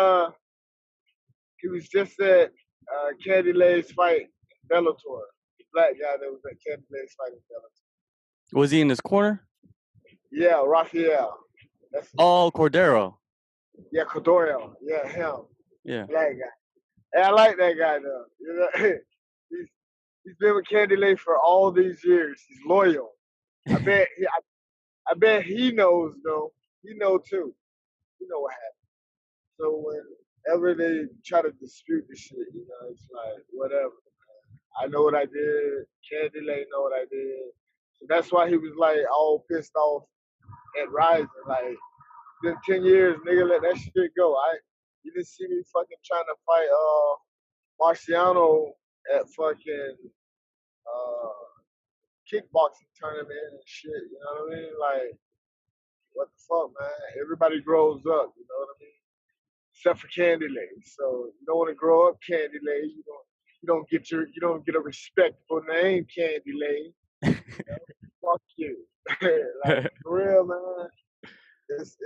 Wanderlei's fight in Bellator. The black guy that was at Wanderlei's fight in Bellator. Was he in his corner? Yeah, Rafael. Cordero. Yeah, Cordero. Yeah, him. Yeah. Black guy. And I like that guy though. You know, he's been with Wanderlei for all these years. He's loyal. I bet he knows though. He know too. You know what happened. So whenever they try to dispute the shit, it's like whatever. I know what I did. Wanderlei know what I did. So that's why he was like all pissed off at RIZIN. Like, been 10 years, nigga, let that shit go. You didn't see me fucking trying to fight Marciano at fucking kickboxing tournament and shit. You know what I mean? Like, what the fuck, man? Everybody grows up. You know what I mean? Except for Wanderlei. So you don't want to grow up Wanderlei. You don't get a respectful name, Wanderlei. Fuck you. Like, for real, man. It's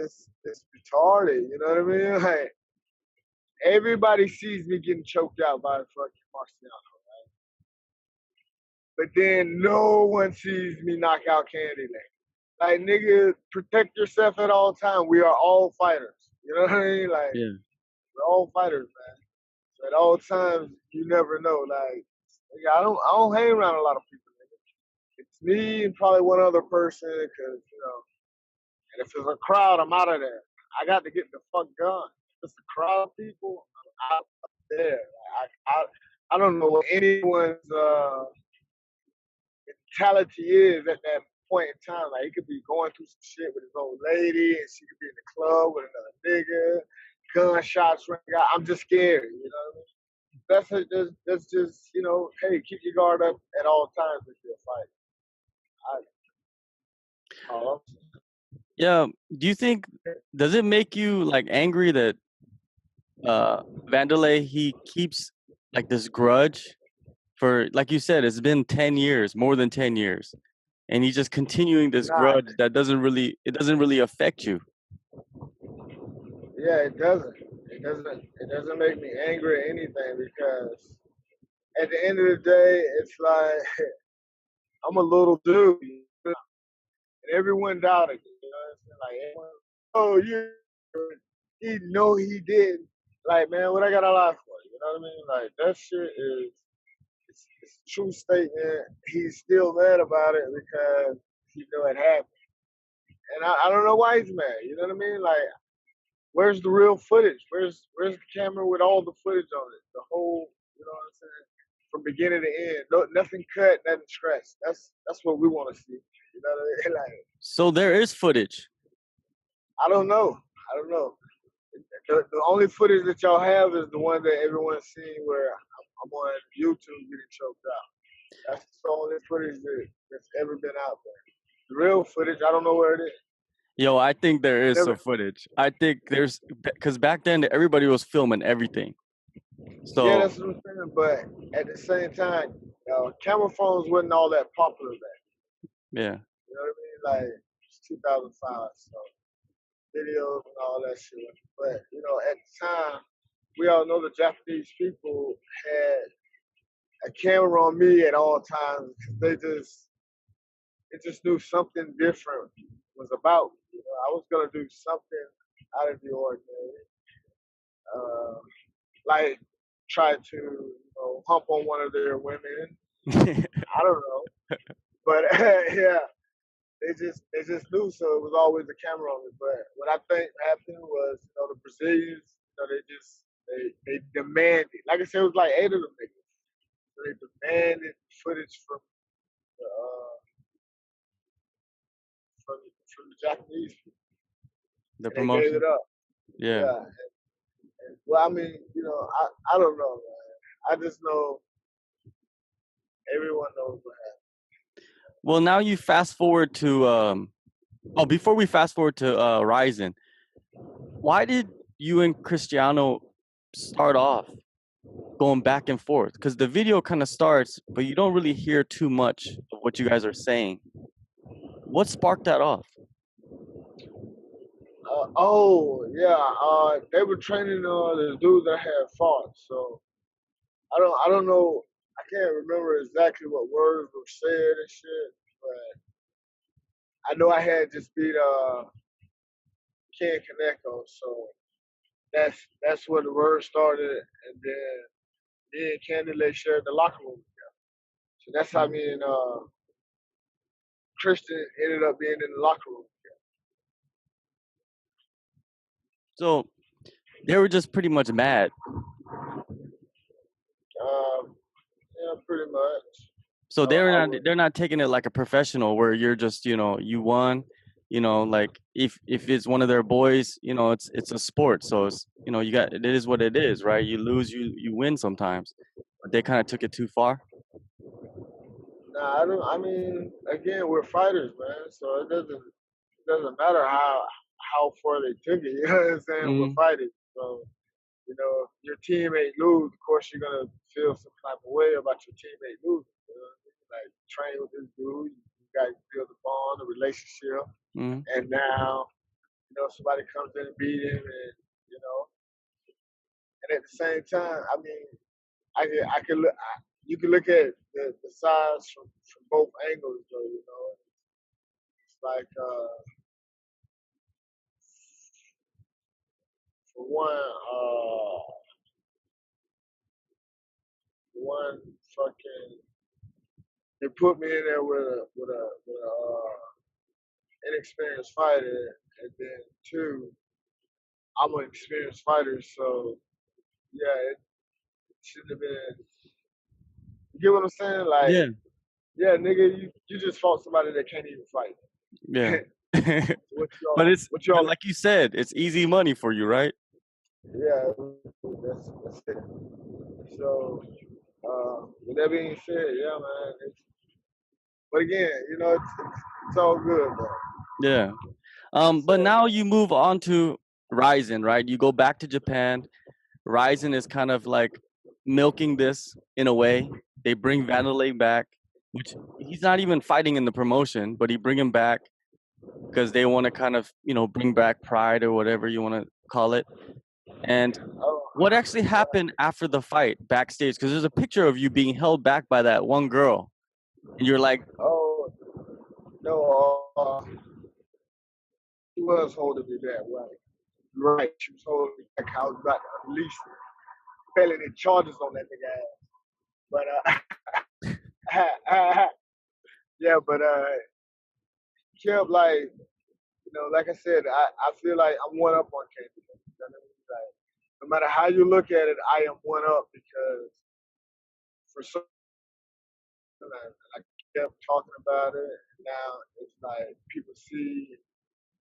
retarded. You know what I mean? Like, everybody sees me getting choked out by fucking Marciano. but then no one sees me knock out Candy Lane. Like, nigga, protect yourself at all times. We are all fighters. You know what I mean? Like, we're all fighters, man. So at all times, you never know. Like, nigga, I don't hang around a lot of people, nigga. It's me and probably one other person, because, you know, and if it's a crowd, I'm out of there. I got to get the fuck gone. If it's a crowd of people, I'm out there. Like, I don't know what anyone's mentality is at that point in time. Like, he could be going through some shit with his old lady, and she could be in the club with another nigga, gunshots ring out. I'm just scared, you know what I mean? That's just, you know, hey, keep your guard up at all times if you're fighting. Yeah. Do you think, does it make you like angry that Wanderlei, he keeps like this grudge for, like you said, it's been 10 years, more than 10 years, and he's just continuing this grudge that doesn't really affect you? Yeah, it doesn't. It doesn't make me angry or anything, because at the end of the day, it's like I'm a little dude, and everyone doubted it. You know what I'm saying? Like, everyone, oh, he know he did. Like, man, what I got to lie for? You know what I mean? Like, that shit is it's a true statement. He's still mad about it because he know it happened, and I don't know why he's mad. You know what I mean? Like, where's the real footage? Where's the camera with all the footage on it? The whole, you know what I'm saying? From beginning to end. No, nothing cut, nothing scratched. That's what we want to see. You know what I mean? Like, So there is footage. I don't know. The only footage that y'all have is the one that everyone's seen where I'm on YouTube getting choked out. That's the only footage that's ever been out there. The real footage, I don't know where it is. Yo, I think there is some footage. I think there's, because back then everybody was filming everything. So yeah, that's what I'm saying. But at the same time, camera phones wasn't all that popular then. yeah. You know what I mean? Like, it's 2005, so videos and all that shit. But, you know, at the time, we all know the Japanese people had a camera on me at all times, because they just knew something different was about. You know, I was gonna do something out of the ordinary, like try to, you know, hump on one of their women. I don't know, but yeah, they just knew, so it was always a camera on me. But what I think happened was, you know, the Brazilians, you know, they demanded. Like I said, it was like 8 of them niggas. So they demanded footage from the Japanese people. The And promotion. they gave it up. Yeah. Well, I mean, you know, I don't know, man. I just know everyone knows what happened. Well, now you fast forward to before we fast forward to RIZIN, why did you and Cristiano start off going back and forth? Because the video kind of starts, but you don't really hear too much of what you guys are saying. What sparked that off? They were training the dudes that had fought. So I don't know. I can't remember exactly what words were said and shit, but I know I had just beat Ken Kaneko, so that's where the word started, and then me and Candidate shared the locker room together. So that's how me and Christian ended up being in the locker room together. So they were just pretty much mad. Yeah, pretty much. So they're not taking it like a professional where you're just, you know, you won, you know, like if it's one of their boys, you know, it's a sport. So it's, you know, it is what it is, right? You lose, you win sometimes. But they kind of took it too far. Nah, I mean, again, we're fighters, man. So it doesn't matter how far they took it. You know what I'm saying? Mm-hmm. We're fighting. So, you know, if your teammate lose, of course you're gonna feel some type of way about your teammate losing. You know what I mean? Like, train with this dude, you guys build a bond, a relationship, and now, you know, somebody comes in and beat him, and you know, and at the same time, I mean, I can look. you can look at the size from both angles, though. You know, it's like for one fucking, they put me in there with a inexperienced fighter, and then two, I'm an experienced fighter, so yeah, it shouldn't have been. You get what I'm saying? Like, Yeah. yeah, nigga, you just fought somebody that can't even fight. Yeah. What But y'all? like you said, it's easy money for you, right? Yeah, that's it. So, with that being said, yeah, man. But again, you know, it's all good, though. Yeah. But now you move on to RIZIN, right? You go back to Japan. RIZIN is kind of like milking this in a way. They bring Wanderlei back, which he's not even fighting in the promotion, but he bring him back because they want to kind of, bring back pride or whatever you want to call it. And what actually happened after the fight backstage? Because there's a picture of you being held back by that one girl, and you're like, Oh no, she was holding me that way. Right, she was holding me back. I was about to unleash felony charges on that nigga ass. But yeah, but kept like, like I said, I feel like I'm one up on Candy. You know what I mean? Like, no matter how you look at it, I am one up because for some reason I kept talking about it. And now it's like people see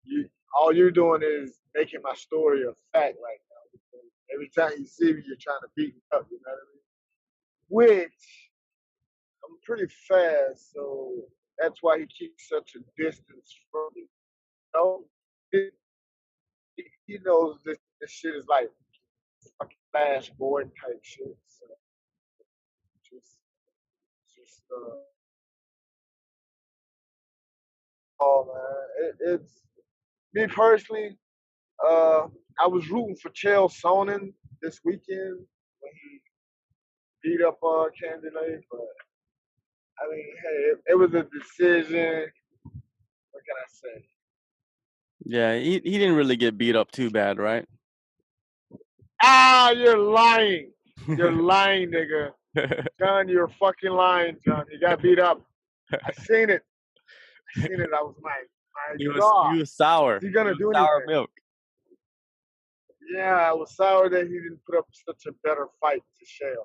you. All you're doing is making my story a fact right now. Because every time you see me, you're trying to beat me up. You know what I mean? Which I'm pretty fast, so that's why he keeps such a distance from me. You know, he knows this shit is like fucking flash boy type shit. So just oh man, it's me personally. I was rooting for Chael Sonnen this weekend when he beat up Candidate, but I mean, hey, it was a decision. What can I say? yeah, he didn't really get beat up too bad, right? Ah, you're lying. You're lying, nigga. John, you're fucking lying, John. He got beat up. I seen it. I was like, my God, He was sour. is he gonna do Sour anything? milk. Yeah, I was sour that he didn't put up such a better fight to Shale.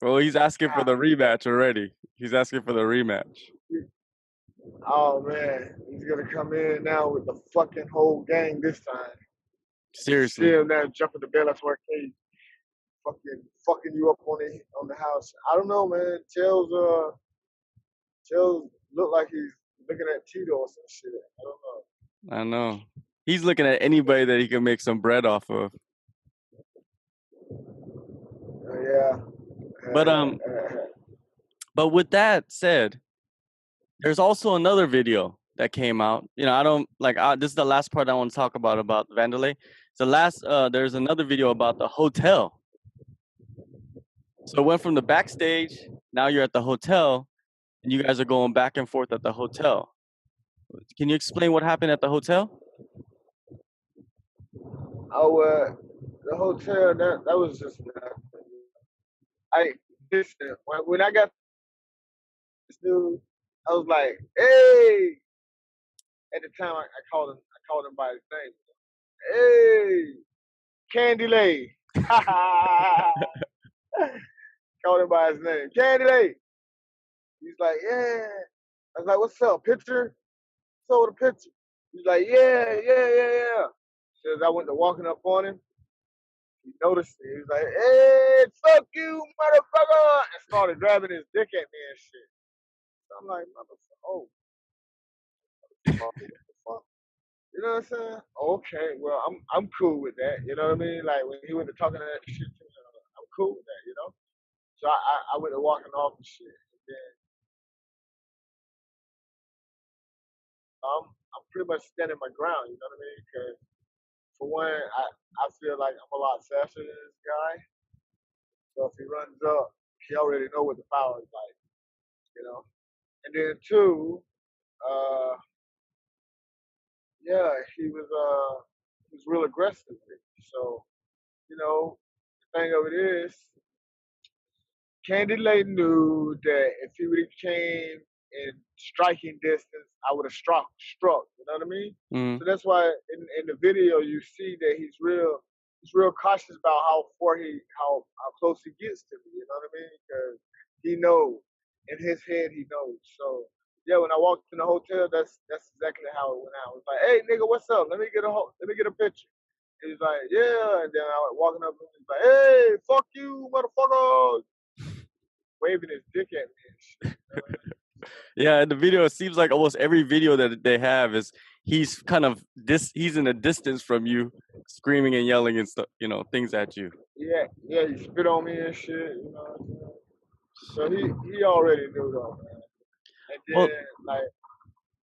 Well, he's asking for the rematch already. He's asking for the rematch. Oh man, he's gonna come in now with the fucking whole gang this time. Seriously. Still now jumping the Bellator cage, fucking you up on the house. I don't know, man. Chael's look like he's looking at Tito or some shit. I don't know. I know. He's looking at anybody that he can make some bread off of. Yeah. But with that said, there's also another video that came out. I don't like. This is the last part I want to talk about Wanderlei. There's another video about the hotel. So it went from the backstage. Now you're at the hotel, and you guys are going back and forth at the hotel. Can you explain what happened at the hotel? Oh, the hotel that was just. Listen, when I got this dude, I was like, hey. At the time, I called him by his name. Hey, Candylay. Called him by his name, Candylay. He's like, yeah. I was like, what's up, picture? What's up with the picture? He's like, yeah. Says I went to walking up on him. He noticed it. He was like, hey, fuck you, motherfucker. And started grabbing his dick at me and shit. So I'm like, motherfucker, oh. What the fuck? You know what I'm saying? Okay, well, I'm cool with that. You know what I mean? Like when he went to talking that shit to me, I'm cool with that. You know. So I went to walking off and shit. And then I'm pretty much standing my ground. You know what I mean? Because for one, I feel like I'm a lot faster than this guy. So if he runs up, he already know what the power is like, you know. And then two, uh, yeah, he was real aggressive. So, you know, the thing of it is, Candy Lay knew that if he would have came in striking distance, I would have struck. You know what I mean? Mm. So that's why in the video you see that he's real cautious about how close he gets to me. You know what I mean? Because he knows in his head he knows. So yeah, when I walked in the hotel, that's exactly how it went out. It was like, hey nigga, what's up? Let me get a picture. And he's like, yeah. And then I was walking up and he's like, hey, fuck you, motherfucker. Waving his dick at me and shit. Yeah, in the video, it seems like almost every video that they have is he's kind of he's in a distance from you, screaming and yelling and stuff, things at you. Yeah, he spit on me and shit, you know. So he already knew though, man. And then Well, like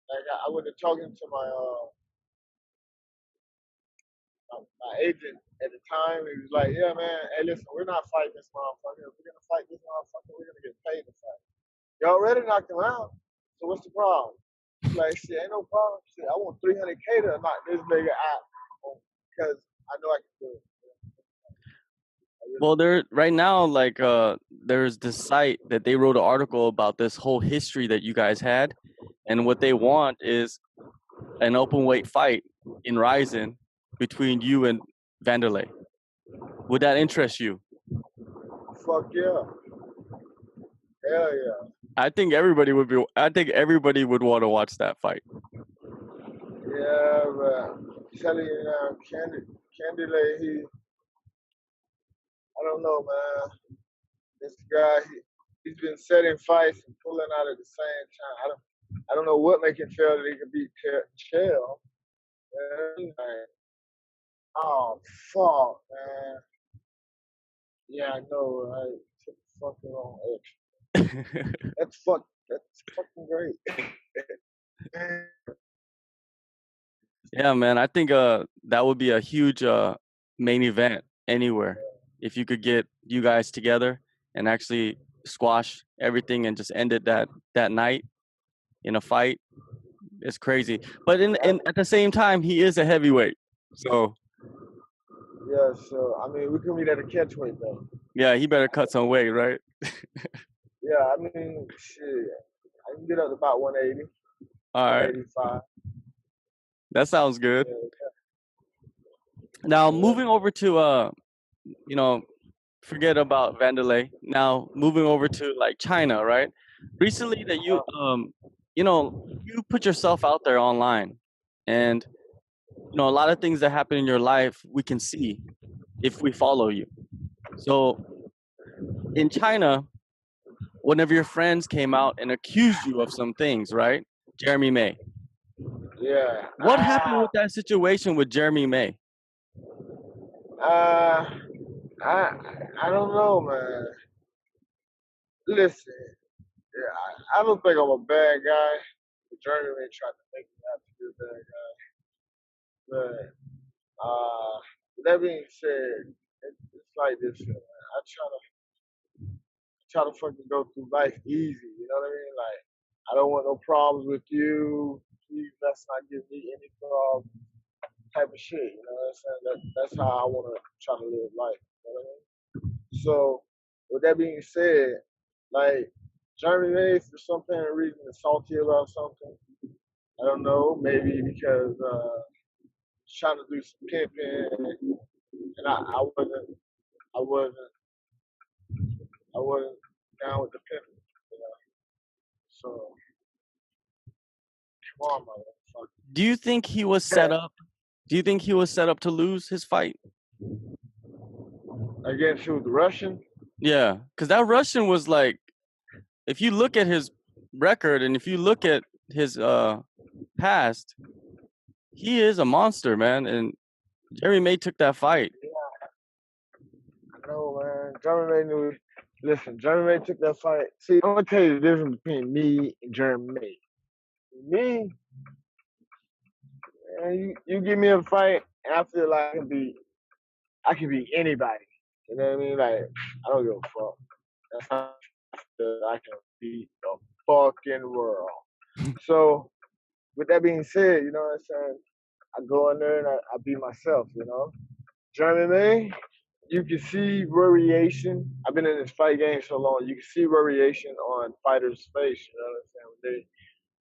I went to talking to my agent at the time. He was like, yeah, man, hey, listen, we're not fighting this motherfucker. If we're gonna fight this motherfucker, we're gonna get paid to fight. You already knocked him out, so what's the problem? He's like, shit, ain't no problem. Shit, I want 300K to knock this nigga out because I know I can do it. Well, there right now, like there's this site that they wrote an article about this whole history that you guys had, and what they want is an open weight fight in RIZIN between you and Wanderlei. Would that interest you? Fuck yeah. Hell yeah. I think everybody would want to watch that fight. Yeah, but I'm telling you now, Candy Lay, I don't know, man. This guy, he's been setting fights and pulling out at the same time. I don't know what make him feel that he can beat Chael. Like, oh fuck, man. Yeah, I know, right? Took the fucking wrong extra. That's fucking great. Yeah, man. I think that would be a huge main event anywhere if you could get you guys together and actually squash everything and just end it that night in a fight. It's crazy. But in at the same time, he is a heavyweight. So yeah, so I mean we can meet at a catchweight though. yeah, he better cut some weight, right? Yeah, I mean shit. I can get up to about 180. All right. 185. That sounds good. Yeah. Now moving over to forget about Wanderlei. Now moving over to like China, right? Recently that you you put yourself out there online, and a lot of things that happen in your life we can see if we follow you. So in China, one of your friends came out and accused you of some things, right? Jeremy May. Yeah. What happened with that situation with Jeremy May? I don't know, man. Listen, yeah, I don't think I'm a bad guy. Jeremy may try to make me out to be a bad guy, but that being said, it's like this, man. I try to fucking go through life easy. You know what I mean? Like, I don't want no problems with you. Please, let's not give me any problems. Type of shit. You know what I'm saying? That's how I want to try to live life. You know what I mean? So, with that being said, like Jeremy May, for some kind of reason, is salty about something. I don't know. Maybe because he's trying to do some pimping, and I wasn't down with the pimping. You know? So, come on, motherfucker. Do you think he was set up? Do you think he was set up to lose his fight? Against who? The Russian? Yeah, because that Russian was like, if you look at his record and if you look at his past, he is a monster, man. And Jeremy May took that fight. Yeah. I know, man. Jeremy May knew. Listen, Jeremy May took that fight. See, I'm gonna tell you the difference between me and Jeremy May. Me, man, you give me a fight, and I feel like I can be anybody. You know what I mean? Like, I don't give a fuck. That's how I can beat the fucking world. So, with that being said, you know what I'm saying? I go in there and I be myself, you know? Jeremy May, you can see variation. I've been in this fight game so long, you can see variation on fighters' face, you know what I'm saying? When they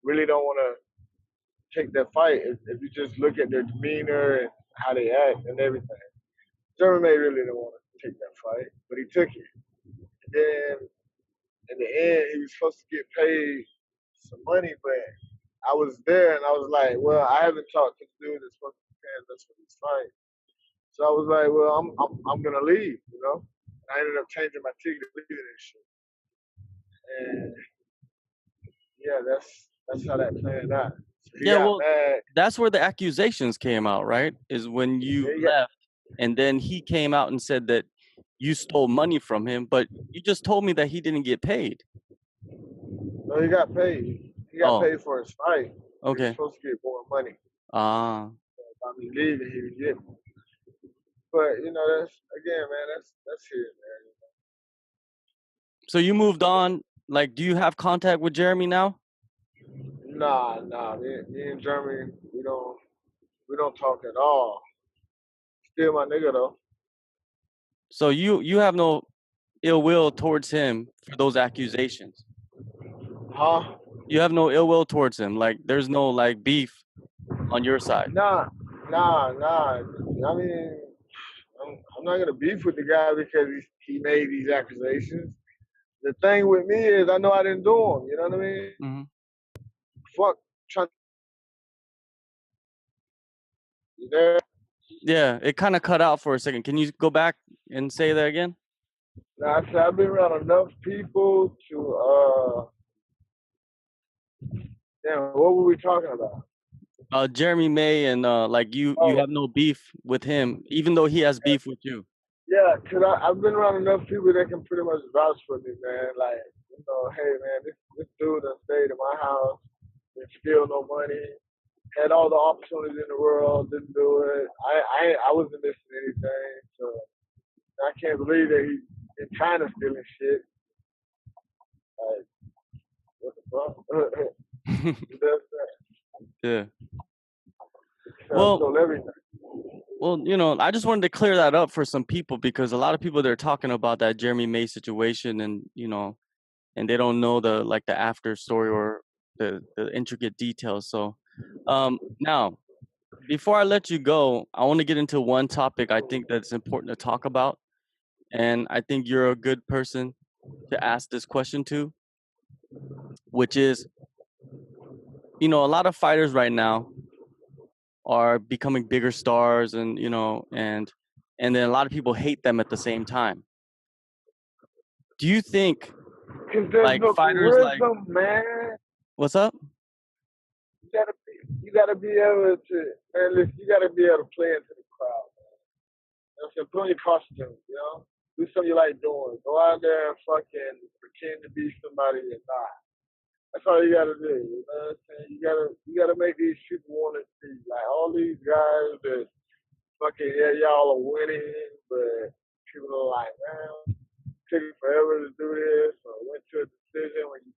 really don't want to take that fight, if you just look at their demeanor and how they act and everything. Jeremy May really didn't want to take that fight, but he took it. And then in the end, he was supposed to get paid some money, but I was there and I was like, well, I haven't talked to the dude that's supposed to be paying us for this fight. So I was like, well, I'm gonna leave, you know. And I ended up changing my ticket to leave and shit. And yeah, that's how that played out. So he got mad. That's where the accusations came out, right? Is when you left, and then he came out and said that you stole money from him, but you just told me that he didn't get paid. No, he got paid. He got paid for his fight. Okay. He was supposed to get more money. So by me leaving, he was getting. But you know, that's again, man. That's here, man. You know? So you moved on. Like, do you have contact with Jeremy now? Nah. Me and Jeremy, we don't talk at all. Still my nigga though. So you have no ill will towards him for those accusations? Huh? You have no ill will towards him. Like, there's no like beef on your side. Nah. I mean, I'm not gonna beef with the guy because he made these accusations. The thing with me is I know I didn't do them. You know what I mean? Mm-hmm. Fuck. You there? Yeah, it kind of cut out for a second. Can you go back and say that again? Nah, I said I've been around enough people to damn, what were we talking about? Jeremy May and like you have no beef with him, even though he has beef with you. Yeah, cause I've been around enough people that can pretty much vouch for me, man. Like, you know, hey man, this dude done stayed in my house, didn't steal no money, had all the opportunities in the world, didn't do it. I wasn't missing anything, so I can't believe that he's in China stealing shit. Like, what the fuck? He does that. Yeah. Stole everything. Well, you know, I just wanted to clear that up for some people because a lot of people they're talking about that Jeremy May situation, and you know, and they don't know the after story or the intricate details. So, now, before I let you go, I want to get into one topic I think that's important to talk about, and I think you're a good person to ask this question to, which is, you know, a lot of fighters right now are becoming bigger stars, and you know, and then a lot of people hate them at the same time. Do you think like no fighters charisma, man. What's up? You gotta be able to, man, listen, you gotta be able to play into the crowd, man. You know what I'm saying? Put on your costume, you know? Do something you like doing. Go out there and fucking pretend to be somebody you're not. That's all you gotta do. You know what I'm saying? You gotta make these people want to see. Like all these guys that fucking y'all are winning, but people are like, man, it took you forever to do this, or went to a decision when you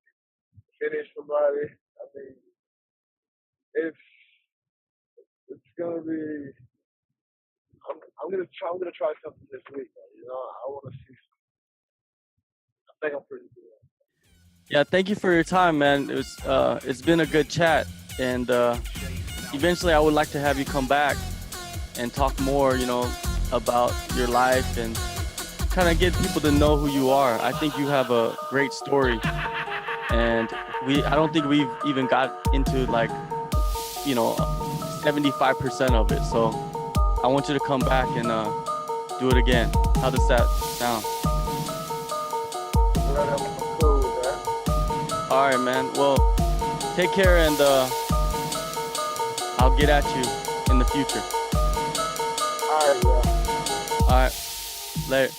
finish somebody. I mean, it's gonna be. I'm gonna try something this week. You know, I want to see. I think I'm pretty good. Yeah, thank you for your time, man. It's been a good chat, and eventually I would like to have you come back and talk more, you know, about your life and kind of get people to know who you are. I think you have a great story, and I don't think we've even got into like, you know, 75% of it. So I want you to come back and do it again. How does that sound? All right, man. Well, take care, and I'll get at you in the future. All right, yeah. All right. Later.